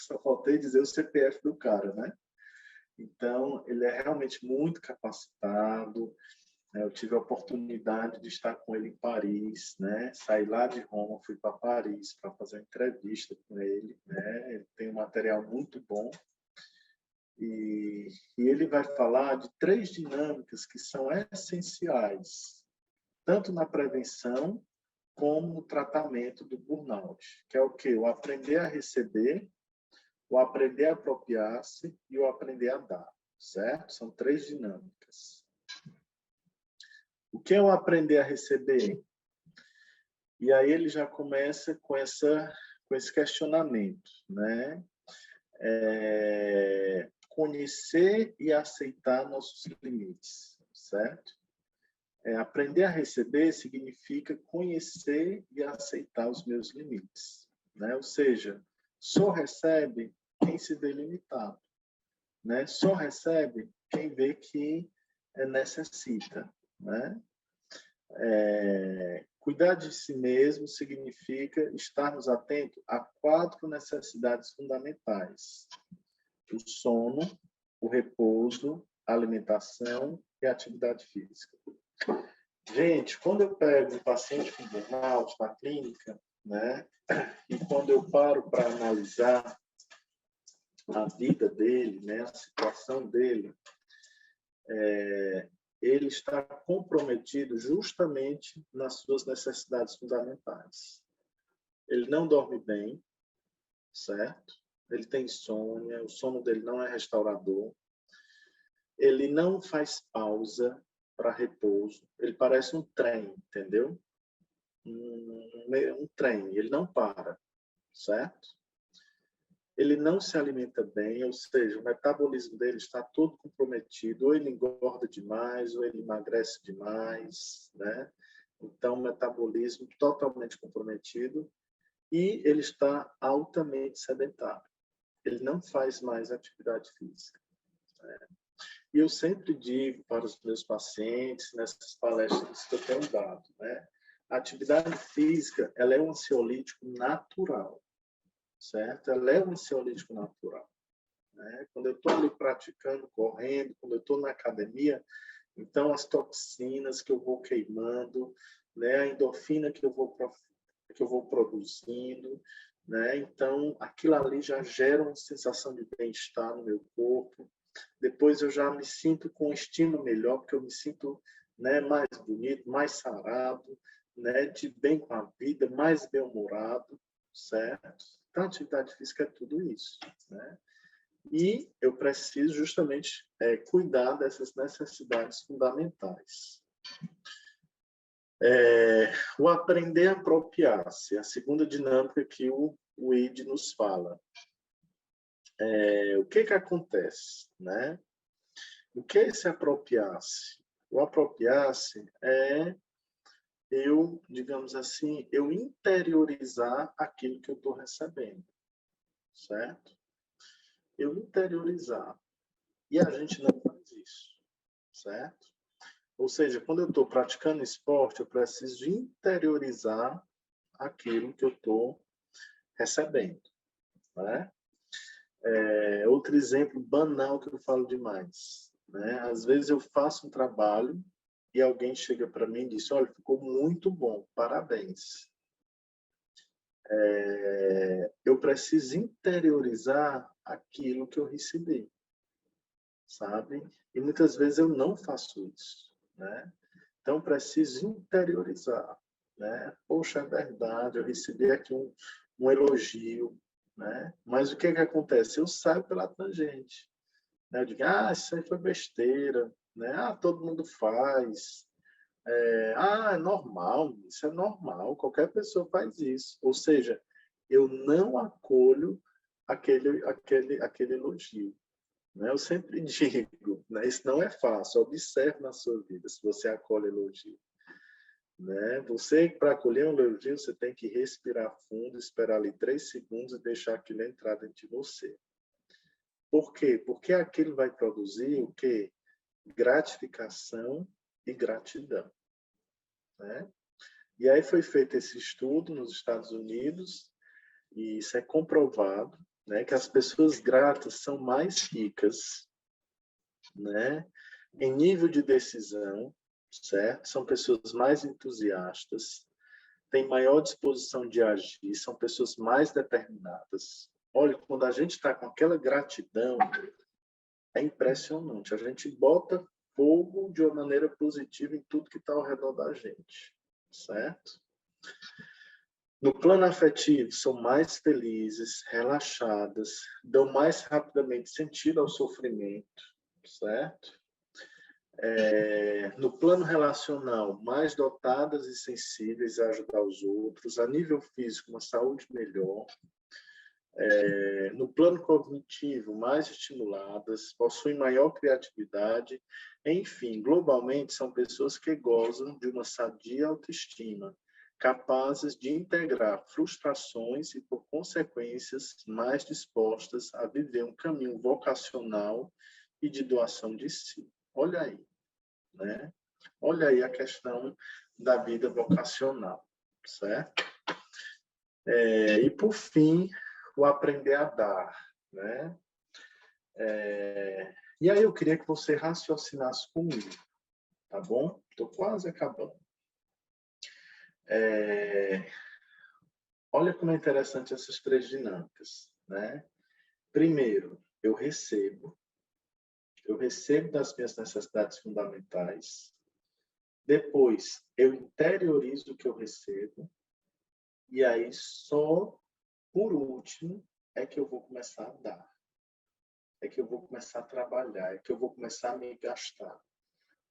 só faltei dizer o CPF do cara, né? Então, ele é realmente muito capacitado. Eu tive a oportunidade de estar com ele em Paris, né? Saí lá de Roma, fui para Paris para fazer uma entrevista com ele, né? Ele tem um material muito bom e ele vai falar de 3 dinâmicas que são essenciais, tanto na prevenção como no tratamento do burnout, que é o quê? O aprender a receber, o aprender a apropriar-se e o aprender a dar, certo? São 3 dinâmicas. O que é o aprender a receber? E aí ele já começa com esse questionamento, né? Conhecer e aceitar nossos limites, certo? Aprender a receber significa conhecer e aceitar os meus limites, né? Ou seja, só recebe quem se vê limitado, né? Só recebe quem vê que necessita, né? Cuidar de si mesmo significa estarmos atentos a 4 necessidades fundamentais: o sono, o repouso, a alimentação e a atividade física. Gente, quando eu pego um paciente com burnout na clínica, né, e quando eu paro para analisar a vida dele, né, a situação dele, ele está comprometido justamente nas suas necessidades fundamentais. Ele não dorme bem, certo? Ele tem insônia, o sono dele não é restaurador. Ele não faz pausa para repouso. Ele parece um trem, entendeu? Um trem, ele não para, certo? Ele não se alimenta bem, ou seja, o metabolismo dele está todo comprometido, ou ele engorda demais, ou ele emagrece demais, né? Então, metabolismo totalmente comprometido e ele está altamente sedentário. Ele não faz mais atividade física. Né? E eu sempre digo para os meus pacientes, nessas palestras que eu tenho dado, né? A atividade física, ela é um ansiolítico natural, certo? Ela é um ansiolítico natural. Né? Quando eu estou ali praticando, correndo, quando eu estou na academia, então as toxinas que eu vou queimando, né? A endorfina que eu vou produzindo, né? Então aquilo ali já gera uma sensação de bem-estar no meu corpo. Depois eu já me sinto com um estímulo melhor, porque eu me sinto, né, mais bonito, mais sarado, né, de bem com a vida, mais bem-humorado, certo? Então, a atividade física é tudo isso, né? E eu preciso justamente cuidar dessas necessidades fundamentais. O aprender a apropriar-se, a segunda dinâmica que o ID nos fala. O que acontece, né? O que é esse apropriar-se? O apropriar-se é eu, digamos assim, eu interiorizar aquilo que eu estou recebendo, certo? Eu interiorizar. E a gente não faz isso, certo? Ou seja, quando eu estou praticando esporte, eu preciso interiorizar aquilo que eu estou recebendo, né? Outro exemplo banal que eu falo demais, né? Às vezes eu faço um trabalho e alguém chega para mim e diz, olha, ficou muito bom, parabéns. Eu preciso interiorizar aquilo que eu recebi, sabe? E muitas vezes eu não faço isso, né? Então, eu preciso interiorizar, né? Poxa, é verdade, eu recebi aqui um elogio, né? Mas o que acontece? Eu saio pela tangente, né? Eu digo, isso aí foi besteira, né? Todo mundo faz. É normal, isso é normal, qualquer pessoa faz isso. Ou seja, eu não acolho aquele elogio. Né? Eu sempre digo, né? Isso não é fácil, observe na sua vida se você acolhe elogio. Né? Você, para acolher um elogio, você tem que respirar fundo, esperar ali 3 segundos e deixar aquilo entrar dentro de você. Por quê? Porque aquilo vai produzir o quê? Gratificação e gratidão. Né? E aí foi feito esse estudo nos Estados Unidos, e isso é comprovado, né, que as pessoas gratas são mais ricas, né, em nível de decisão, certo? São pessoas mais entusiastas, têm maior disposição de agir, são pessoas mais determinadas. Olha, quando a gente está com aquela gratidão, é impressionante. A gente bota fogo de uma maneira positiva em tudo que está ao redor da gente, certo? No plano afetivo, são mais felizes, relaxadas, dão mais rapidamente sentido ao sofrimento, certo? No plano relacional, mais dotadas e sensíveis a ajudar os outros. A nível físico, uma saúde melhor. No plano cognitivo, mais estimuladas, possuem maior criatividade. Enfim, globalmente, são pessoas que gozam de uma sadia autoestima, capazes de integrar frustrações e, por consequências, mais dispostas a viver um caminho vocacional e de doação de si. Olha aí, né? Olha aí a questão da vida vocacional, certo? E, por fim, o aprender a dar, né? E aí eu queria que você raciocinasse comigo, tá bom? Estou quase acabando. Olha como é interessante essas 3 dinâmicas, né? Primeiro, eu recebo das minhas necessidades fundamentais. Depois, eu interiorizo o que eu recebo. E aí, só por último, é que eu vou começar a dar. É que eu vou começar a trabalhar, é que eu vou começar a me gastar,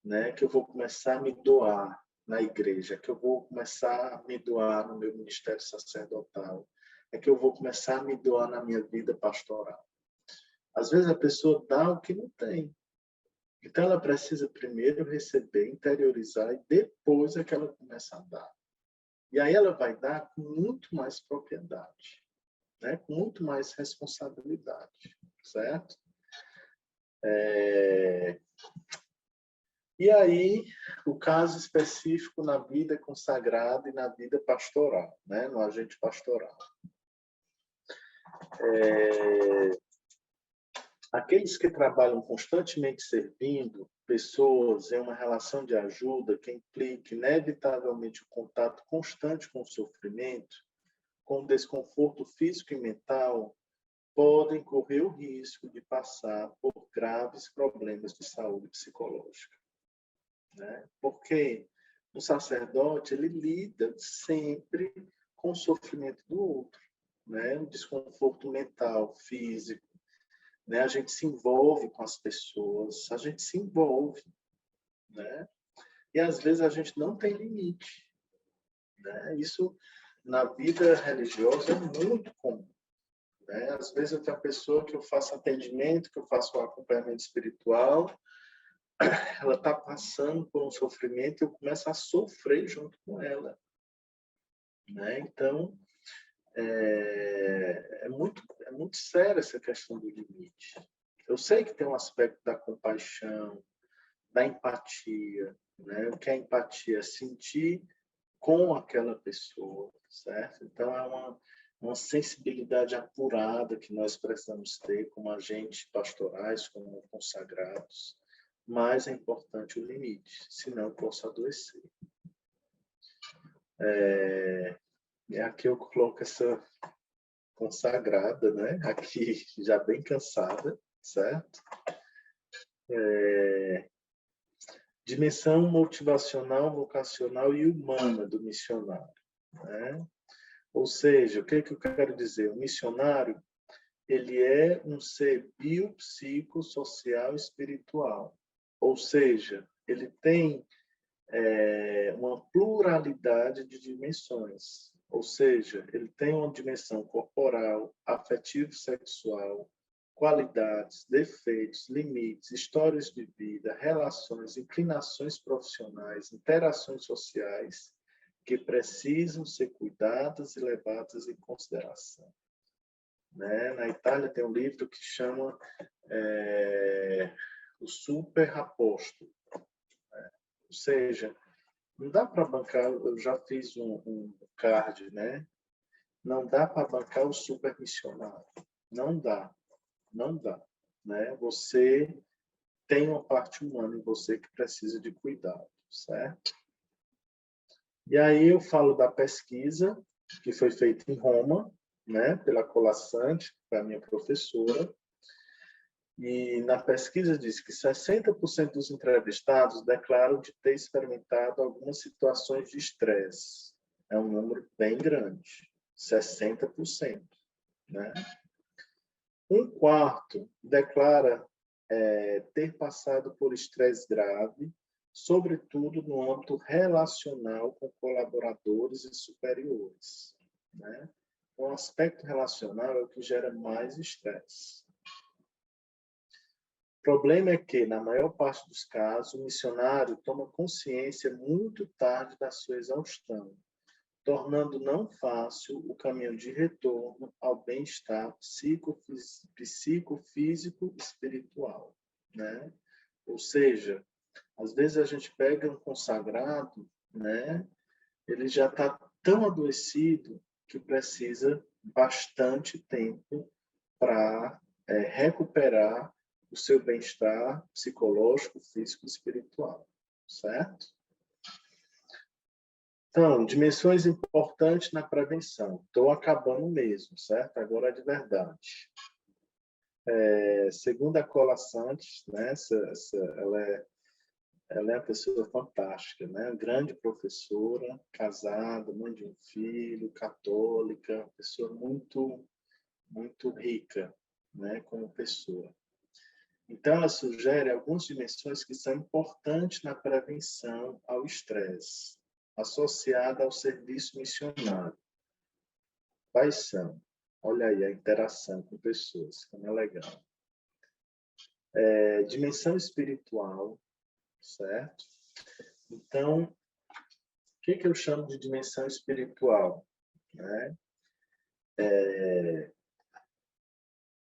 né? É que eu vou começar a me doar na igreja, é que eu vou começar a me doar no meu ministério sacerdotal, é que eu vou começar a me doar na minha vida pastoral. Às vezes a pessoa dá o que não tem, Então, ela precisa primeiro receber, interiorizar, e depois é que ela começa a dar. E aí ela vai dar com muito mais propriedade, né? Com muito mais responsabilidade, certo? E aí, o caso específico na vida consagrada e na vida pastoral, né? No agente pastoral. Aqueles que trabalham constantemente servindo pessoas em uma relação de ajuda que implique inevitavelmente o contato constante com o sofrimento, com o desconforto físico e mental, podem correr o risco de passar por graves problemas de saúde psicológica, né? Porque o sacerdote ele lida sempre com o sofrimento do outro, né? O desconforto mental, físico, né? A gente se envolve com as pessoas, a gente se envolve, né? E às vezes a gente não tem limite, né? Isso na vida religiosa é muito comum, né? Às vezes eu tenho uma pessoa que eu faço atendimento, que eu faço um acompanhamento espiritual, ela está passando por um sofrimento e eu começo a sofrer junto com ela, né? Então, é muito séria essa questão do limite. Eu sei que tem um aspecto da compaixão, da empatia, né? O que é empatia? Sentir com aquela pessoa, certo? Então, é uma sensibilidade apurada que nós precisamos ter como agentes pastorais, como consagrados, mas é importante o limite, senão eu posso adoecer. E aqui eu coloco essa consagrada, né? Aqui já bem cansada, certo? Dimensão motivacional, vocacional e humana do missionário, né? Ou seja, o que eu quero dizer? O missionário, ele é um ser biopsicossocial espiritual. Ou seja, ele tem uma pluralidade de dimensões. Ou seja, ele tem uma dimensão corporal, afetivo-sexual, qualidades, defeitos, limites, histórias de vida, relações, inclinações profissionais, interações sociais que precisam ser cuidadas e levadas em consideração. Né? Na Itália tem um livro que chama O Super Apóstolo. Né? Ou seja, não dá para bancar, eu já fiz um card, né? Não dá para bancar o super missionário. Não dá, não dá. Né? Você tem uma parte humana em você que precisa de cuidado, certo? E aí eu falo da pesquisa que foi feita em Roma, né, pela Colasanti, que é a minha professora, e na pesquisa diz que 60% dos entrevistados declaram de ter experimentado algumas situações de estresse. É um número bem grande, 60%. Né? Um quarto declara ter passado por estresse grave, sobretudo no âmbito relacional com colaboradores e superiores. Né? O aspecto relacional é o que gera mais estresse. O problema é que, na maior parte dos casos, o missionário toma consciência muito tarde da sua exaustão, tornando não fácil o caminho de retorno ao bem-estar psicofísico e espiritual. Né? Ou seja, às vezes a gente pega um consagrado, né? Ele já está tão adoecido que precisa bastante tempo para recuperar o seu bem-estar psicológico, físico e espiritual, certo? Então, dimensões importantes na prevenção. Estou acabando mesmo, certo? Agora é de verdade. Segundo a Cola Santos, né, ela é uma pessoa fantástica, né? Grande professora, casada, mãe de um filho, católica, pessoa muito, muito rica, né? Como pessoa. Então, ela sugere algumas dimensões que são importantes na prevenção ao estresse, associada ao serviço missionário. Quais são? Olha aí a interação com pessoas, como é legal. Dimensão espiritual, certo? Então, o que eu chamo de dimensão espiritual, né?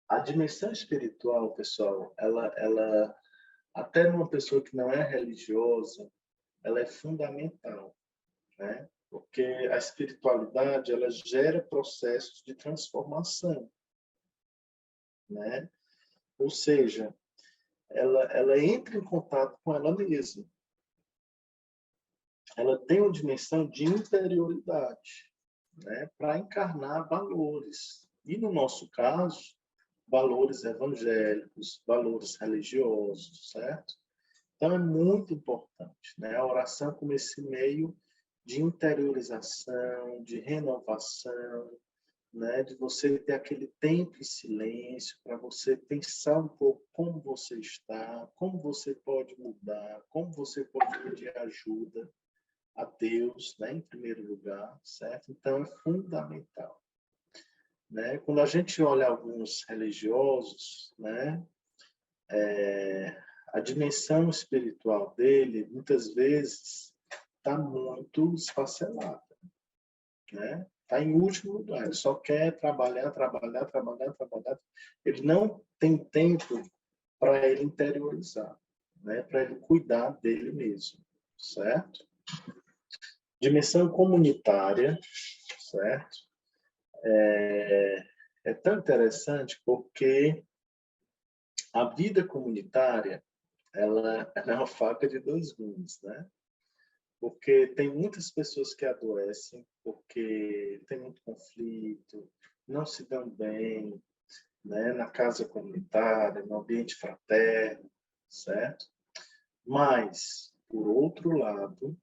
A dimensão espiritual, pessoal, ela até numa pessoa que não é religiosa, ela é fundamental, né? Porque a espiritualidade, ela gera processos de transformação, né? Ou seja, ela entra em contato com ela mesma. Ela tem uma dimensão de interioridade, né? Para encarnar valores. E, no nosso caso, valores evangélicos, valores religiosos, certo? Então, é muito importante, né? A oração como esse meio de interiorização, de renovação, né? De você ter aquele tempo em silêncio para você pensar um pouco como você está, como você pode mudar, como você pode pedir ajuda a Deus, né? Em primeiro lugar, certo? Então, é fundamental, né? Quando a gente olha alguns religiosos, né? A dimensão espiritual dele, muitas vezes, está muito esfacelada, né? Está em último lugar. Ele só quer trabalhar, trabalhar, trabalhar, trabalhar. Ele não tem tempo para ele interiorizar, né? Para ele cuidar dele mesmo, certo? Dimensão comunitária, certo? É tão interessante porque a vida comunitária ela é uma faca de dois gumes, né? Porque tem muitas pessoas que adoecem porque tem muito conflito, não se dão bem, né? Na casa comunitária, no ambiente fraterno, certo? Mas, por outro lado,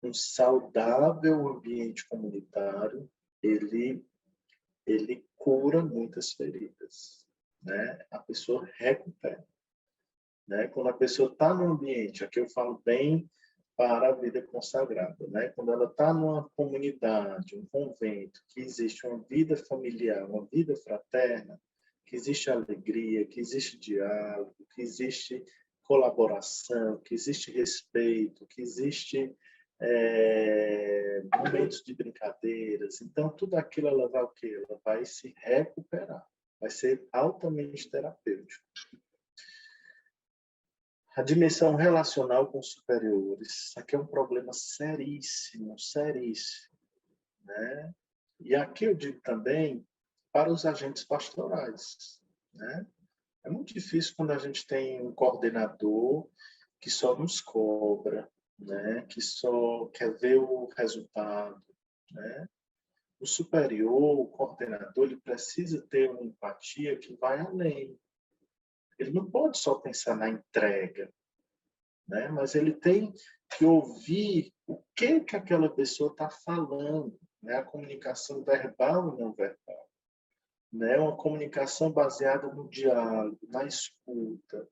um saudável ambiente comunitário, ele cura muitas feridas, né? A pessoa recupera, né? Quando a pessoa está no ambiente, aqui eu falo bem para a vida consagrada, né? Quando ela está numa comunidade, um convento, que existe uma vida familiar, uma vida fraterna, que existe alegria, que existe diálogo, que existe colaboração, que existe respeito, que existe momentos de brincadeiras. Então, tudo aquilo ela vai o quê? Ela vai se recuperar, vai ser altamente terapêutico. A dimensão relacional com os superiores. Isso aqui é um problema seríssimo, seríssimo, né? E aqui eu digo também para os agentes pastorais, né? É muito difícil quando a gente tem um coordenador que só nos cobra, né? Que só quer ver o resultado, né? O superior, o coordenador, ele precisa ter uma empatia que vai além. Ele não pode só pensar na entrega, né? Mas ele tem que ouvir o que aquela pessoa está falando, né? A comunicação verbal e não verbal, né? Uma comunicação baseada no diálogo, na escuta,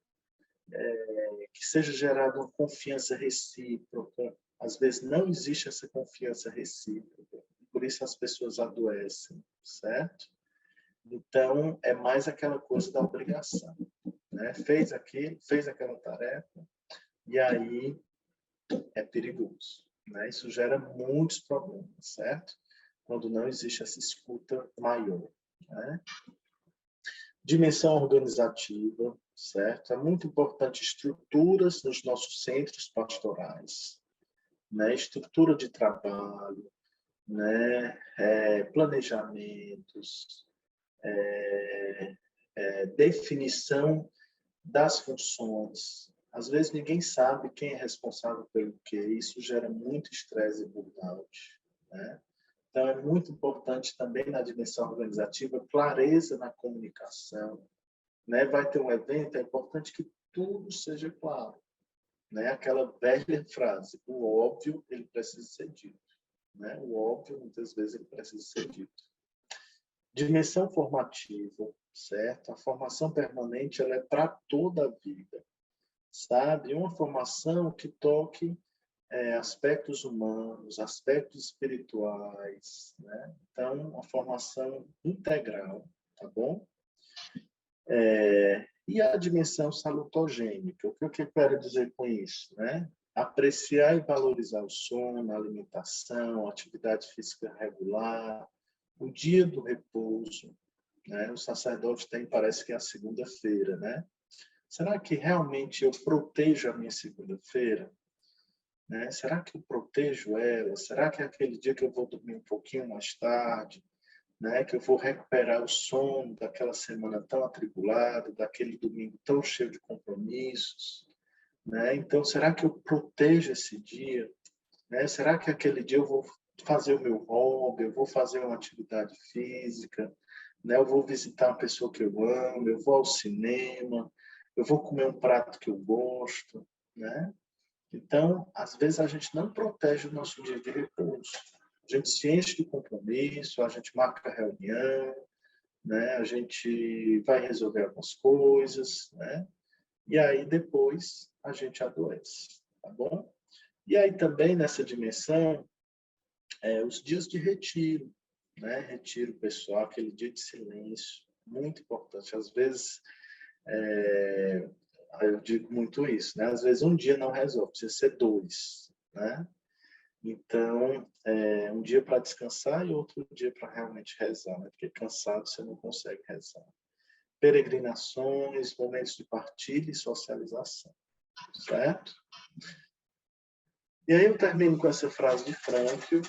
que seja gerada uma confiança recíproca. Às vezes não existe essa confiança recíproca, por isso as pessoas adoecem, certo? Então, é mais aquela coisa da obrigação, né? Fez aquilo, fez aquela tarefa, e aí é perigoso, né? Isso gera muitos problemas, certo? Quando não existe essa escuta maior, né? Dimensão organizativa, certo? É muito importante estruturas nos nossos centros pastorais, né? Estrutura de trabalho, né? Planejamentos, definição das funções. Às vezes ninguém sabe quem é responsável pelo quê. Isso gera muito estresse e burnout, né? Então, é muito importante também na dimensão organizativa clareza na comunicação, né? Vai ter um evento, é importante que tudo seja claro, né? Aquela velha frase, o óbvio ele precisa ser dito, né? O óbvio muitas vezes ele precisa ser dito. Dimensão formativa, certo? A formação permanente ela é para toda a vida, sabe? Uma formação que toque aspectos humanos, aspectos espirituais, né? Então, uma formação integral, tá bom? E a dimensão salutogênica, o que eu quero dizer com isso, né? Apreciar e valorizar o sono, a alimentação, a atividade física regular, o dia do repouso, né? O sacerdote tem, parece que é a segunda-feira, né? Será que realmente eu protejo a minha segunda-feira? Né? Será que eu protejo ela? Será que é aquele dia que eu vou dormir um pouquinho mais tarde? Né? Que eu vou recuperar o sono daquela semana tão atribulada, daquele domingo tão cheio de compromissos? Né? Então, será que eu protejo esse dia? Né? Será que aquele dia eu vou fazer o meu hobby, eu vou fazer uma atividade física, né? Eu vou visitar uma pessoa que eu amo, eu vou ao cinema, eu vou comer um prato que eu gosto, né? Então, às vezes a gente não protege o nosso dia de repouso. A gente se enche de compromisso, a gente marca reunião, né? A gente vai resolver algumas coisas, né? E aí depois a gente adoece, tá bom? E aí também nessa dimensão, os dias de retiro, né? Retiro pessoal, aquele dia de silêncio, muito importante. Às vezes, eu digo muito isso, né? Às vezes um dia não resolve, precisa ser dois, né? Então, um dia para descansar e outro dia para realmente rezar, né? Porque cansado você não consegue rezar. Peregrinações, momentos de partilha e socialização, certo? E aí eu termino com essa frase de Frankl,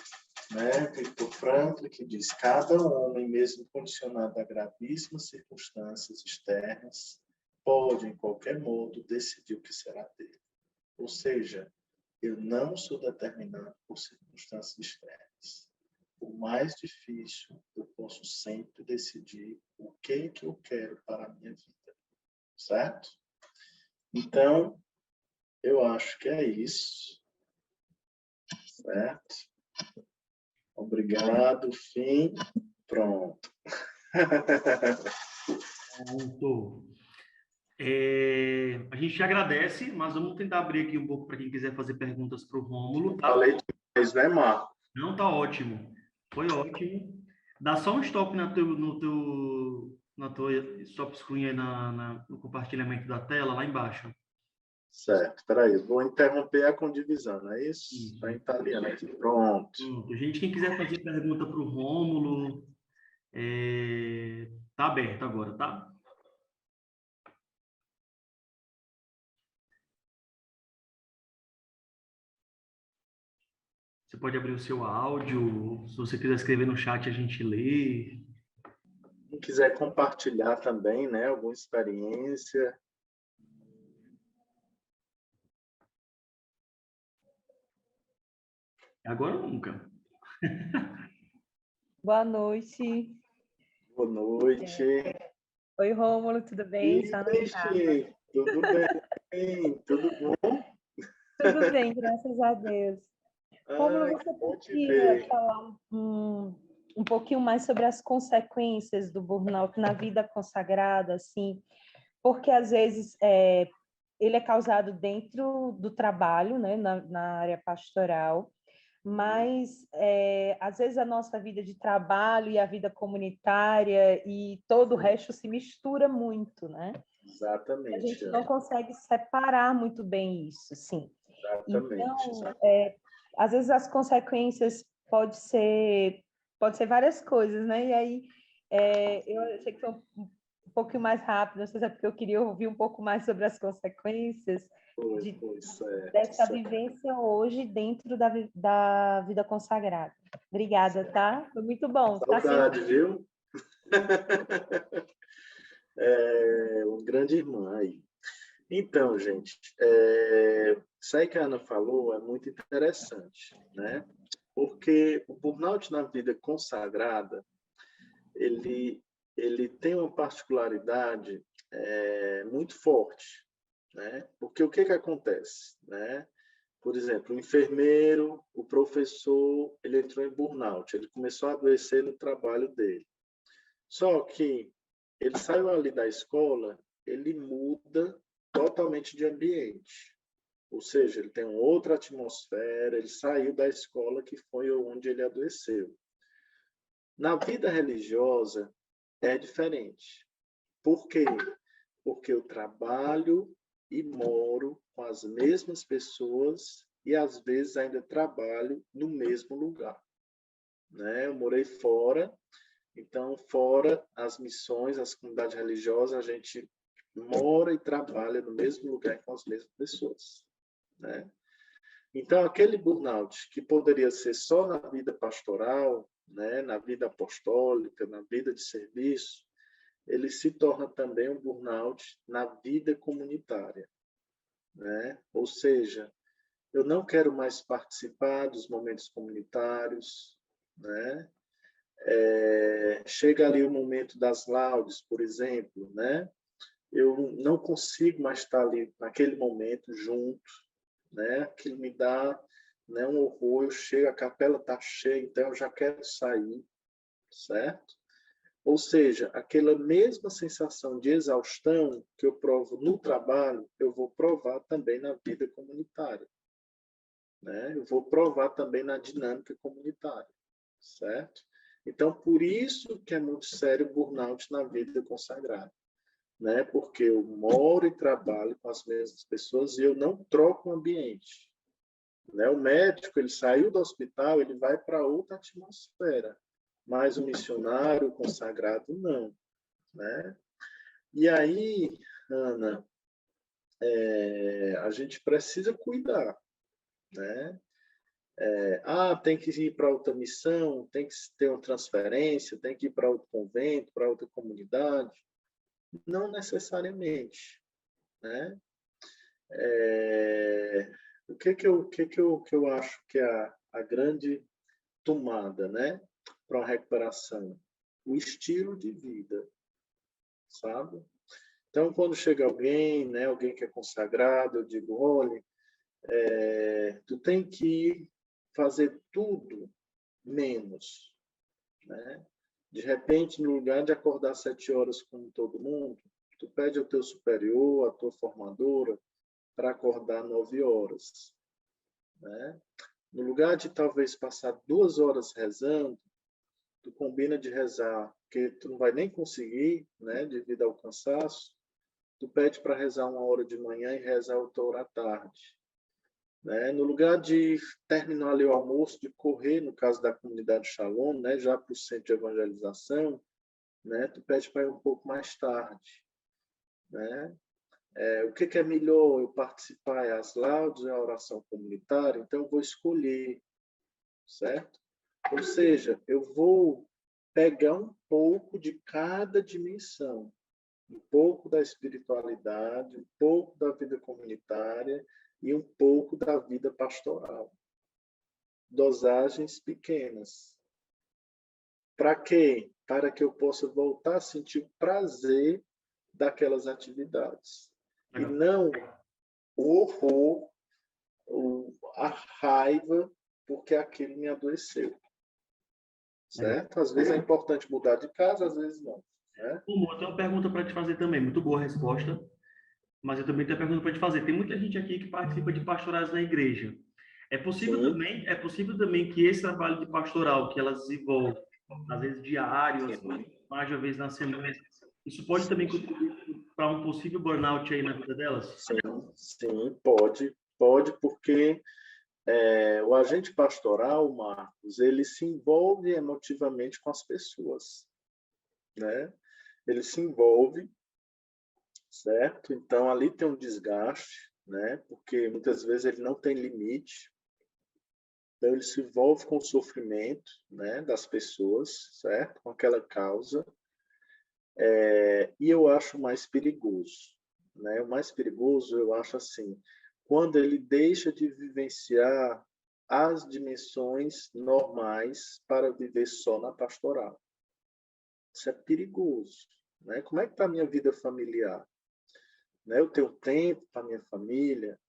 né? Viktor Frankl, que diz: cada homem, mesmo condicionado a gravíssimas circunstâncias externas, pode, em qualquer modo, decidir o que será dele. Ou seja, eu não sou determinado por circunstâncias externas. Por mais difícil, eu posso sempre decidir o que eu quero para a minha vida, certo? Então, eu acho que é isso, certo? Obrigado, fim, pronto. Pronto. A gente agradece, mas vamos tentar abrir aqui um pouco para quem quiser fazer perguntas para o Rômulo, tá? Falei demais, né, Marco? Não, tá ótimo. Foi ótimo. Dá só um stop na tua stop screen aí no compartilhamento da tela, lá embaixo. Certo, peraí, vou interromper a condivisão, é isso? Isso. Está em italiano aqui, pronto. Gente, quem quiser fazer pergunta para o Rômulo, tá aberto agora, tá? Você pode abrir o seu áudio, se você quiser escrever no chat, a gente lê. Quem quiser compartilhar também, né, alguma experiência. Agora ou nunca. Boa noite. Boa noite. Oi, Rômulo, tudo bem? Ixi, tudo bem? Tudo bom? Tudo bem, graças a Deus. Rômulo, Ai, você que bom te podia ver. falar um pouquinho mais sobre as consequências do burnout na vida consagrada, assim, porque às vezes ele é causado dentro do trabalho, né, na área pastoral, mas às vezes a nossa vida de trabalho e a vida comunitária e todo o resto se mistura muito, né? A Exatamente. gente não consegue separar muito bem isso, sim. Exatamente. Então, às vezes as consequências pode ser várias coisas, né? E aí eu achei que foi um pouquinho mais rápido, não sei se é porque eu queria ouvir um pouco mais sobre as consequências dessa vivência hoje dentro da vida consagrada. Obrigada, tá? Foi muito bom. Saudade, viu? Um grande irmã aí. Então, gente, isso aí que a Ana falou é muito interessante, né? Porque o burnout na vida consagrada, ele tem uma particularidade muito forte, né? Porque o que acontece, né? Por exemplo, o enfermeiro, o professor, ele entrou em burnout, ele começou a adoecer no trabalho dele. Só que ele saiu ali da escola, ele muda totalmente de ambiente. Ou seja, ele tem outra atmosfera, ele saiu da escola que foi onde ele adoeceu. Na vida religiosa é diferente. Por quê? porque eu trabalho e moro com as mesmas pessoas e, às vezes, ainda trabalho no mesmo lugar, né? Eu morei fora, então, fora as missões, as comunidades religiosas, a gente mora e trabalha no mesmo lugar com as mesmas pessoas, né? Então, aquele burnout que poderia ser só na vida pastoral, né, na vida apostólica, na vida de serviço, ele se torna também um burnout na vida comunitária, né? Ou seja, eu não quero mais participar dos momentos comunitários, né? Chega ali o momento das laudes, por exemplo, né? Eu não consigo mais estar ali naquele momento junto, né? Aquilo me dá, né, um horror. Eu chego, a capela está cheia, então eu já quero sair, certo? Ou seja, aquela mesma sensação de exaustão que eu provo no trabalho, eu vou provar também na vida comunitária, né? Eu vou provar também na dinâmica comunitária, certo? Então, por isso que é muito sério o burnout na vida consagrada, né? Porque eu moro e trabalho com as mesmas pessoas e eu não troco o ambiente, né? O médico, ele saiu do hospital, ele vai para outra atmosfera, mas o missionário, o consagrado, não, né? E aí, Ana, a gente precisa cuidar, né? Tem que ir para outra missão, tem que ter uma transferência, tem que ir para outro convento, para outra comunidade. Não necessariamente, né? O que eu acho que é a grande tomada, né, para uma recuperação? O estilo de vida, sabe? Então, quando chega alguém, né, alguém que é consagrado, eu digo, olha, tu tem que fazer tudo menos, né? De repente, no lugar de acordar 7 horas como todo mundo, tu pede ao teu superior, à tua formadora, para acordar 9 horas, né? No lugar de talvez passar 2 horas rezando, tu combina de rezar, porque tu não vai nem conseguir, né, devido ao cansaço, tu pede para rezar 1 hora de manhã e rezar outra hora à tarde, né? No lugar de terminar ali o almoço, de correr, no caso da comunidade Shalom, né, já para o centro de evangelização, né, tu pede para ir um pouco mais tarde, né? O que é melhor eu participar? É as laudes, é a oração comunitária? Então, eu vou escolher, certo? Ou seja, eu vou pegar um pouco de cada dimensão, um pouco da espiritualidade, um pouco da vida comunitária e um pouco da vida pastoral. Dosagens pequenas. Para quê? Para que eu possa voltar a sentir o prazer daquelas atividades. E Legal. não o horror, a raiva, porque aquilo me adoeceu. Certo? Às vezes é importante mudar de casa, às vezes não. Né? Eu tenho uma pergunta para te fazer também. Muito boa a resposta. Mas eu também tenho uma pergunta para te fazer. Tem muita gente aqui que participa de pastorais na igreja. Sim. É possível também que esse trabalho de pastoral que elas desenvolvem, às vezes diário, mais de uma vez na semana, isso pode também contribuir para um possível burnout aí na vida delas? Sim, pode. Pode, porque o agente pastoral, Marcos, ele se envolve emotivamente com as pessoas, né? Ele se envolve, certo? Então, ali tem um desgaste, né? Porque muitas vezes ele não tem limite. Então, ele se envolve com o sofrimento, né, das pessoas, certo? Com aquela causa. E eu acho mais perigoso, né? O mais perigoso, eu acho assim, quando ele deixa de vivenciar as dimensões normais para viver só na pastoral. Isso é perigoso, né? Como é que está a minha vida familiar? Né? Eu tenho tempo para minha família,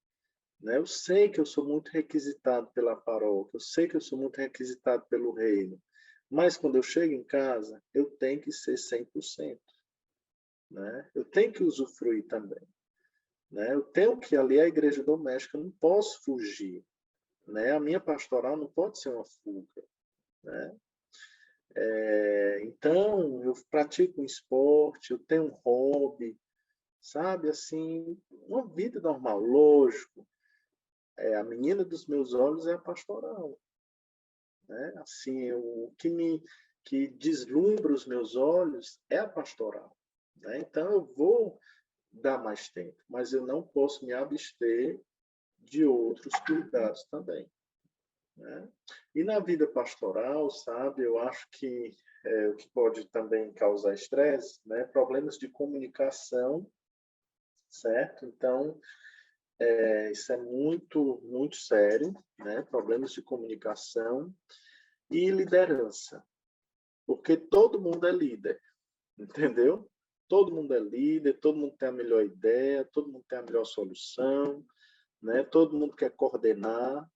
né? Eu sei que eu sou muito requisitado pela paróquia, eu sei que eu sou muito requisitado pelo reino, mas quando eu chego em casa, eu tenho que ser 100%. Né? Eu tenho que usufruir também. Né? Eu tenho que ali a igreja doméstica, eu não posso fugir. Né? A minha pastoral não pode ser uma fuga. Né? Então, eu pratico um esporte, eu tenho um hobby, sabe? Assim, uma vida normal, lógico. A menina dos meus olhos é a pastoral, né? Assim, que deslumbra os meus olhos é a pastoral, né? Então eu vou dar mais tempo, mas eu não posso me abster de outros cuidados também, né? E na vida pastoral, sabe, eu acho que o que pode também causar estresse, né? Problemas de comunicação, certo? Então, isso é muito, muito sério, né? Problemas de comunicação e liderança, porque todo mundo é líder, entendeu? Todo mundo é líder, todo mundo tem a melhor ideia, todo mundo tem a melhor solução, né? Todo mundo quer coordenar.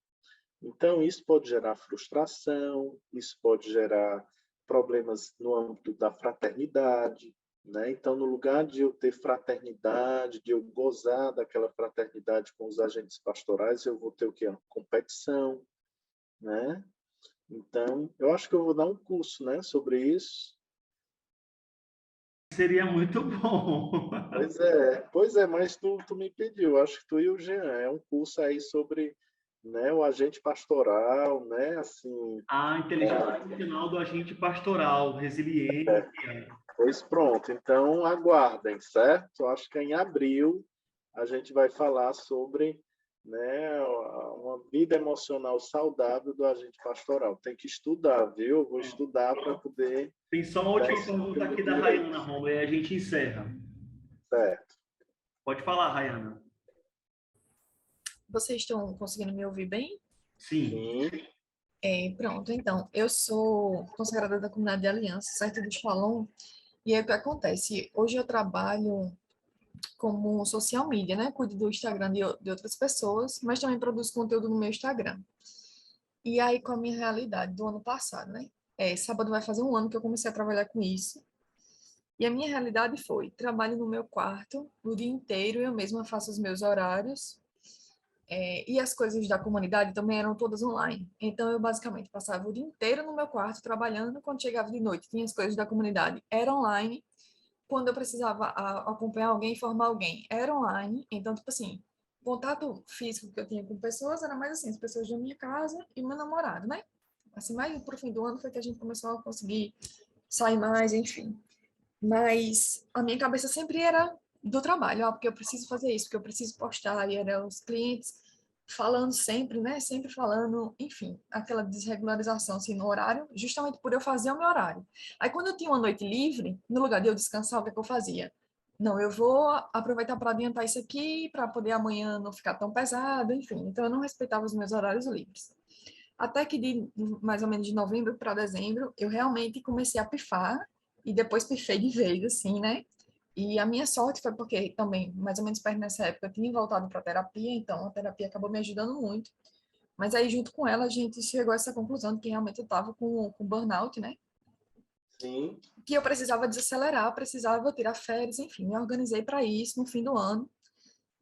Então, isso pode gerar frustração, isso pode gerar problemas no âmbito da fraternidade, né? Então, no lugar de eu ter fraternidade, de eu gozar daquela fraternidade com os agentes pastorais, eu vou ter o quê? Uma competição, né? Então, eu acho que eu vou dar um curso, né, sobre isso. Seria muito bom. Pois é, mas tu me pediu, acho que tu e o Jean, é um curso aí sobre, né, o agente pastoral, né, assim, A inteligência emocional do agente pastoral, resiliência. pois pronto, então aguardem, certo? Acho que em abril a gente vai falar sobre, né, uma vida emocional saudável do agente pastoral. Tem que estudar, viu? Eu vou estudar para poder Tem só uma dar última esse pergunta aqui da direito, Rayana, Romulo, e a gente encerra. certo? Pode falar, Rayana. Vocês estão conseguindo me ouvir bem? Sim. Sim, Pronto, então, eu sou consagrada da comunidade de Aliança, certo do Shalom, e aí o que acontece? Hoje eu trabalho como social media, né? Cuido do Instagram de outras pessoas, mas também produzo conteúdo no meu Instagram. E aí, com a minha realidade do ano passado, né? Sábado vai fazer um ano que eu comecei a trabalhar com isso. E a minha realidade foi: trabalho no meu quarto o dia inteiro, eu mesma faço os meus horários, e as coisas da comunidade também eram todas online. Então, eu basicamente passava o dia inteiro no meu quarto trabalhando. Quando chegava de noite, tinha as coisas da comunidade, era online. Quando eu precisava acompanhar alguém, informar alguém, era online. Então, tipo assim, o contato físico que eu tinha com pessoas era mais assim, as pessoas da minha casa e meu namorado, né? Assim, mais pro fim do ano foi que a gente começou a conseguir sair mais, enfim. Mas a minha cabeça sempre era do trabalho, porque eu preciso fazer isso, porque eu preciso postar, e eram os clientes falando sempre, né? Sempre falando, enfim, aquela desregularização assim, no horário, justamente por eu fazer o meu horário. Aí quando eu tinha uma noite livre, no lugar de eu descansar, o que é que eu fazia? Não, eu vou aproveitar para adiantar isso aqui, para poder amanhã não ficar tão pesado, enfim. Então eu não respeitava os meus horários livres. Até que de mais ou menos de novembro para dezembro, eu realmente comecei a pifar e depois pifei de vez, assim, né? E a minha sorte foi porque também, mais ou menos perto nessa época, eu tinha voltado para terapia, então a terapia acabou me ajudando muito. Mas aí, junto com ela, a gente chegou a essa conclusão de que realmente eu estava com burnout, né? sim. Que eu precisava desacelerar, precisava tirar férias, enfim, me organizei para isso no fim do ano.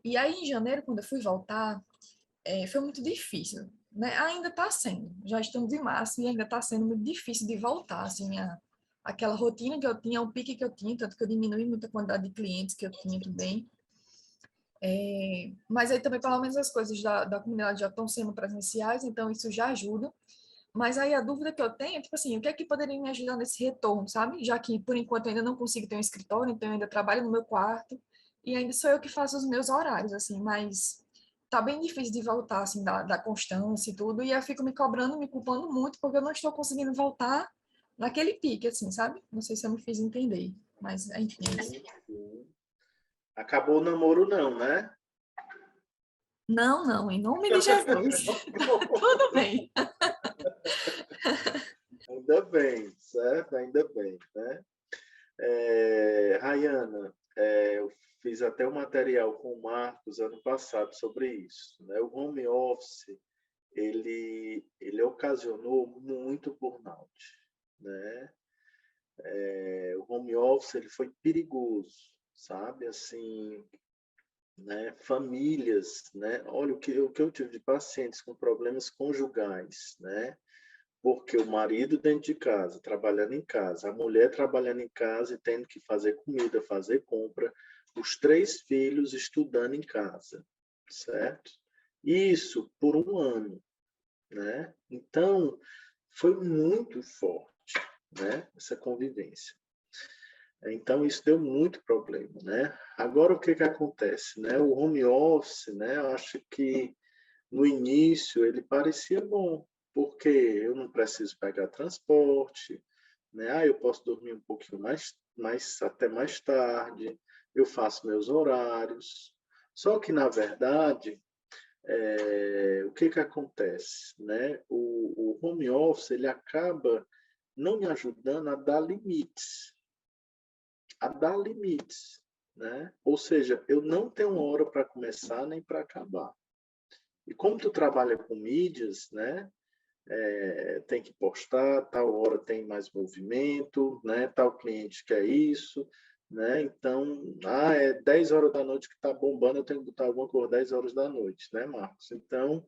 E aí, em janeiro, quando eu fui voltar, foi muito difícil, né? Ainda está sendo, já estamos em março e ainda está sendo muito difícil de voltar, assim, aquela rotina que eu tinha, o pique que eu tinha, tanto que eu diminui muito a quantidade de clientes que eu tinha também. Mas aí também, pelo menos, as coisas da comunidade já estão sendo presenciais, então isso já ajuda. Mas aí a dúvida que eu tenho é, tipo assim, o que é que poderia me ajudar nesse retorno, sabe? Já que, por enquanto, eu ainda não consigo ter um escritório, então eu ainda trabalho no meu quarto, e ainda sou eu que faço os meus horários, assim, mas tá bem difícil de voltar, assim, da constância e tudo, e eu fico me cobrando, me culpando muito, porque eu não estou conseguindo voltar naquele pique, assim, sabe? Não sei se eu me fiz entender, mas, enfim, é isso. Sim. Acabou o namoro não, né? Não, não, em nome de Jesus. Tudo bem. Ainda bem, certo? Ainda bem, né? Rayana, eu fiz até um material com o Marcos ano passado sobre isso, né? O home office, ele ocasionou muito burnout, né? O home office ele foi perigoso, sabe? Assim, né? Famílias, né? Olha o que eu tive de pacientes com problemas conjugais, né? Porque o marido dentro de casa, trabalhando em casa, a mulher trabalhando em casa e tendo que fazer comida, fazer compra, os 3 filhos estudando em casa, certo? Isso por 1 ano, né? Então, foi muito forte, né? Essa convivência. Então, isso deu muito problema, né? Agora, o que acontece, né? O home office, né? Eu acho que no início ele parecia bom, porque eu não preciso pegar transporte, né? Eu posso dormir um pouquinho até mais tarde, eu faço meus horários. Só que, na verdade, o que acontece, né? O home office ele acaba não me ajudando a dar limites, né? Ou seja, eu não tenho hora para começar nem para acabar. E como tu trabalha com mídias, né? Tem que postar, tal hora tem mais movimento, né? Tal cliente quer isso, né? Então, é 10 horas da noite que está bombando, eu tenho que botar alguma coisa 10 horas da noite, né, Marcos? Então,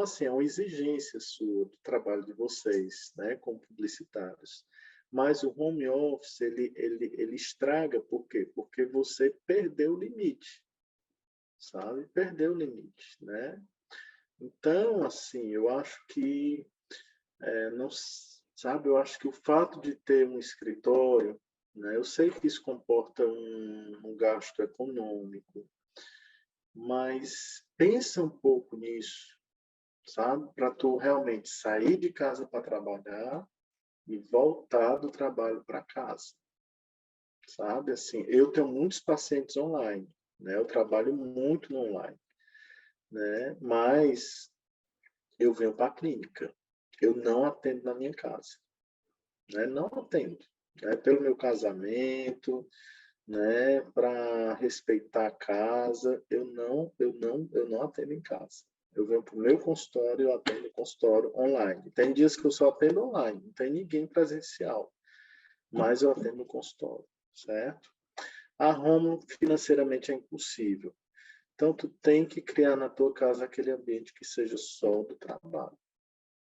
assim, é uma exigência sua do trabalho de vocês, né, como publicitários. Mas o home office, ele estraga, por quê? Porque você perdeu o limite, sabe? Perdeu o limite, né? Então, assim, eu acho que, não, sabe, eu acho que o fato de ter um escritório, né, eu sei que isso comporta um gasto econômico, mas pensa um pouco nisso, sabe? Para tu realmente sair de casa para trabalhar e voltar do trabalho para casa, sabe? Assim, eu tenho muitos pacientes online, né? Eu trabalho muito no online, né? Mas eu venho para a clínica. Eu não atendo na minha casa, né? Não atendo, né? Pelo meu casamento, né? Para respeitar a casa, eu não atendo em casa. Eu venho para o meu consultório, eu atendo consultório online. Tem dias que eu só atendo online, não tem ninguém presencial, mas eu atendo no consultório, certo? A home financeiramente é impossível. Então, tu tem que criar na tua casa aquele ambiente que seja só do trabalho.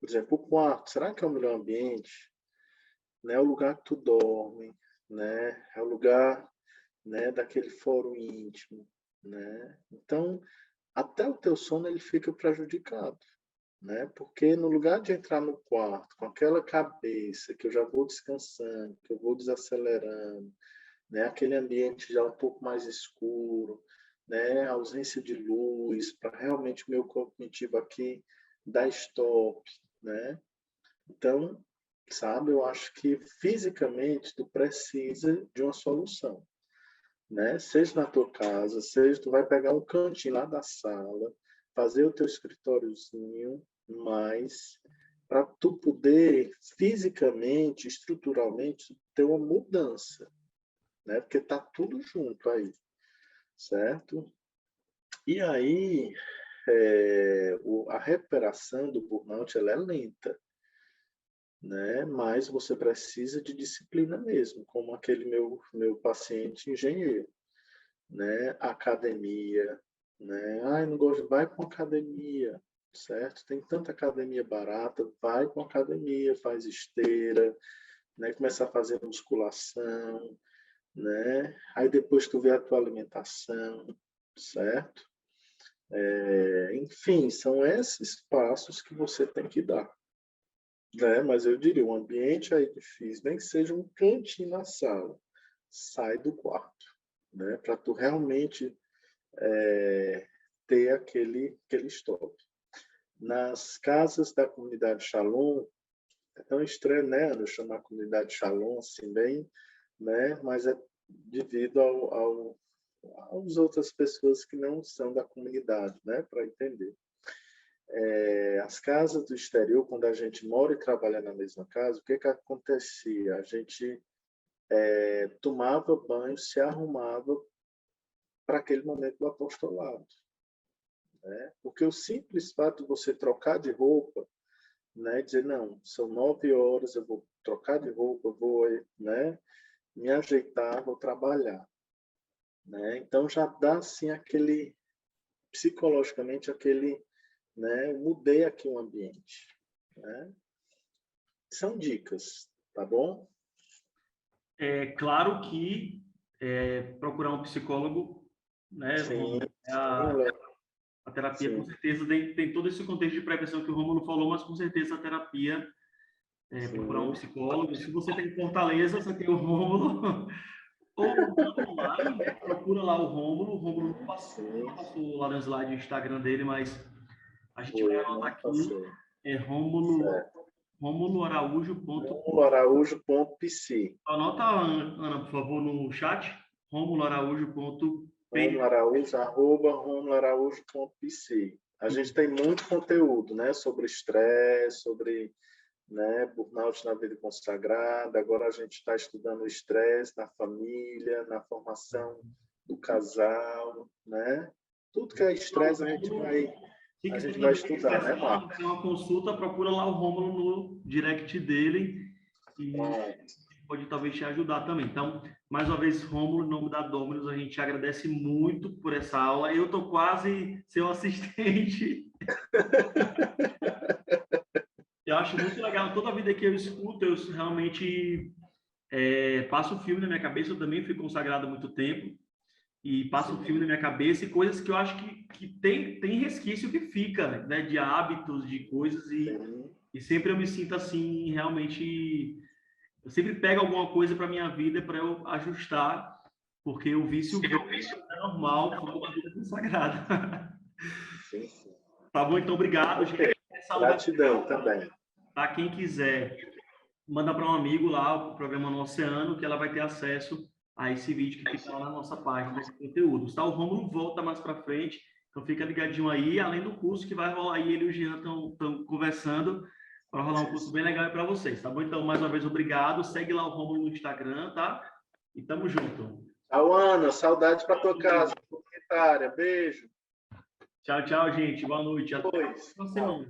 Por exemplo, o quarto, será que é o melhor ambiente? Né? É o lugar que tu dorme, né? É o lugar, né, daquele fórum íntimo, né? Então, até o teu sono ele fica prejudicado, né? Porque no lugar de entrar no quarto com aquela cabeça que eu já vou descansando, que eu vou desacelerando, né? Aquele ambiente já um pouco mais escuro, né? A ausência de luz, para realmente o meu cognitivo aqui dar stop, né? Então, sabe, eu acho que fisicamente tu precisa de uma solução, né? Seja na tua casa, seja tu vai pegar um cantinho lá da sala, fazer o teu escritóriozinho, mas para tu poder fisicamente, estruturalmente ter uma mudança, né? Porque tá tudo junto aí, certo? E aí a recuperação do burnout ela é lenta, né? Mas você precisa de disciplina mesmo, como aquele meu paciente engenheiro, né? Academia, né? Ai, não gosto, vai com academia, certo? Tem tanta academia barata, vai com academia, faz esteira, né? Começa a fazer musculação, né? Aí depois tu vê a tua alimentação, certo? Enfim, são esses passos que você tem que dar, né? Mas eu diria, um ambiente aí difícil, nem que seja um cantinho na sala, sai do quarto, né? Para tu realmente ter aquele stop. Nas casas da comunidade Shalom, é tão estranho, né? Eu chamar a comunidade Shalom assim bem, né? Mas é devido às outras pessoas que não são da comunidade, né? Para entender. As casas do exterior, quando a gente mora e trabalha na mesma casa, o que acontecia? A gente tomava banho, se arrumava para aquele momento do apostolado, né? Porque o simples fato de você trocar de roupa, né? Dizer, não, são 9 horas, eu vou trocar de roupa, vou, né? Me ajeitar, vou trabalhar, né? Então já dá assim aquele psicologicamente aquele, né? Mudei aqui o ambiente, né? São dicas, tá bom? É claro que procurar um psicólogo, né? Sim, A terapia, com sim, certeza, tem todo esse contexto de prevenção que o Rômulo falou, mas com certeza a terapia procurar um sim. psicólogo. Se você tem Fortaleza, você tem o Rômulo. Ou não, online, procura lá o Rômulo Sim, não passou lá no slide o Instagram dele, mas a gente vai foi, anotar não aqui, passei. é Certo. Rômulo Araújo. RômuloAraújo.pc. Anota, Ana, por favor, no chat, romuloaraújo.pc. RômuloAraújo.pc. A gente tem muito conteúdo, né, sobre estresse, sobre, né, burnout na vida consagrada. Agora a gente está estudando o estresse na família, na formação do casal, né? Tudo que é estresse Se a quiser gente vai também estudar, né, Marcos? fazer uma consulta, procura lá o Rômulo no direct dele e pode talvez te ajudar também. Então, mais uma vez, Rômulo, em nome da Dominus, a gente agradece muito por essa aula. Eu estou quase seu assistente. Eu acho muito legal. Toda vida que eu escuto, eu realmente passo o filme na minha cabeça. Eu também fui consagrado há muito tempo. E passo o filme na minha cabeça e coisas que eu acho que tem resquício que fica, né? De hábitos, de coisas. E sempre eu me sinto assim, realmente... Eu sempre pego alguma coisa para minha vida para eu ajustar, porque o vício é normal, fora da vida consagrada. Sim, sim. Tá bom? Então, obrigado, gente. Essa aula vai Gratidão também. para quem quiser, manda para um amigo lá o programa No Oceano, que ela vai ter acesso a esse vídeo que fica lá na nossa página de conteúdos. Tá? O Rômulo volta mais para frente, então fica ligadinho aí, além do curso que vai rolar aí, ele e o Jean estão conversando, para rolar um curso bem legal para vocês, tá bom? Então, mais uma vez, obrigado. Segue lá o Rômulo no Instagram, tá? E tamo junto. Tchau, Ana. Saudades para tua casa comunitária. Beijo. Tchau, tchau, gente. Boa noite. Até a próxima semana.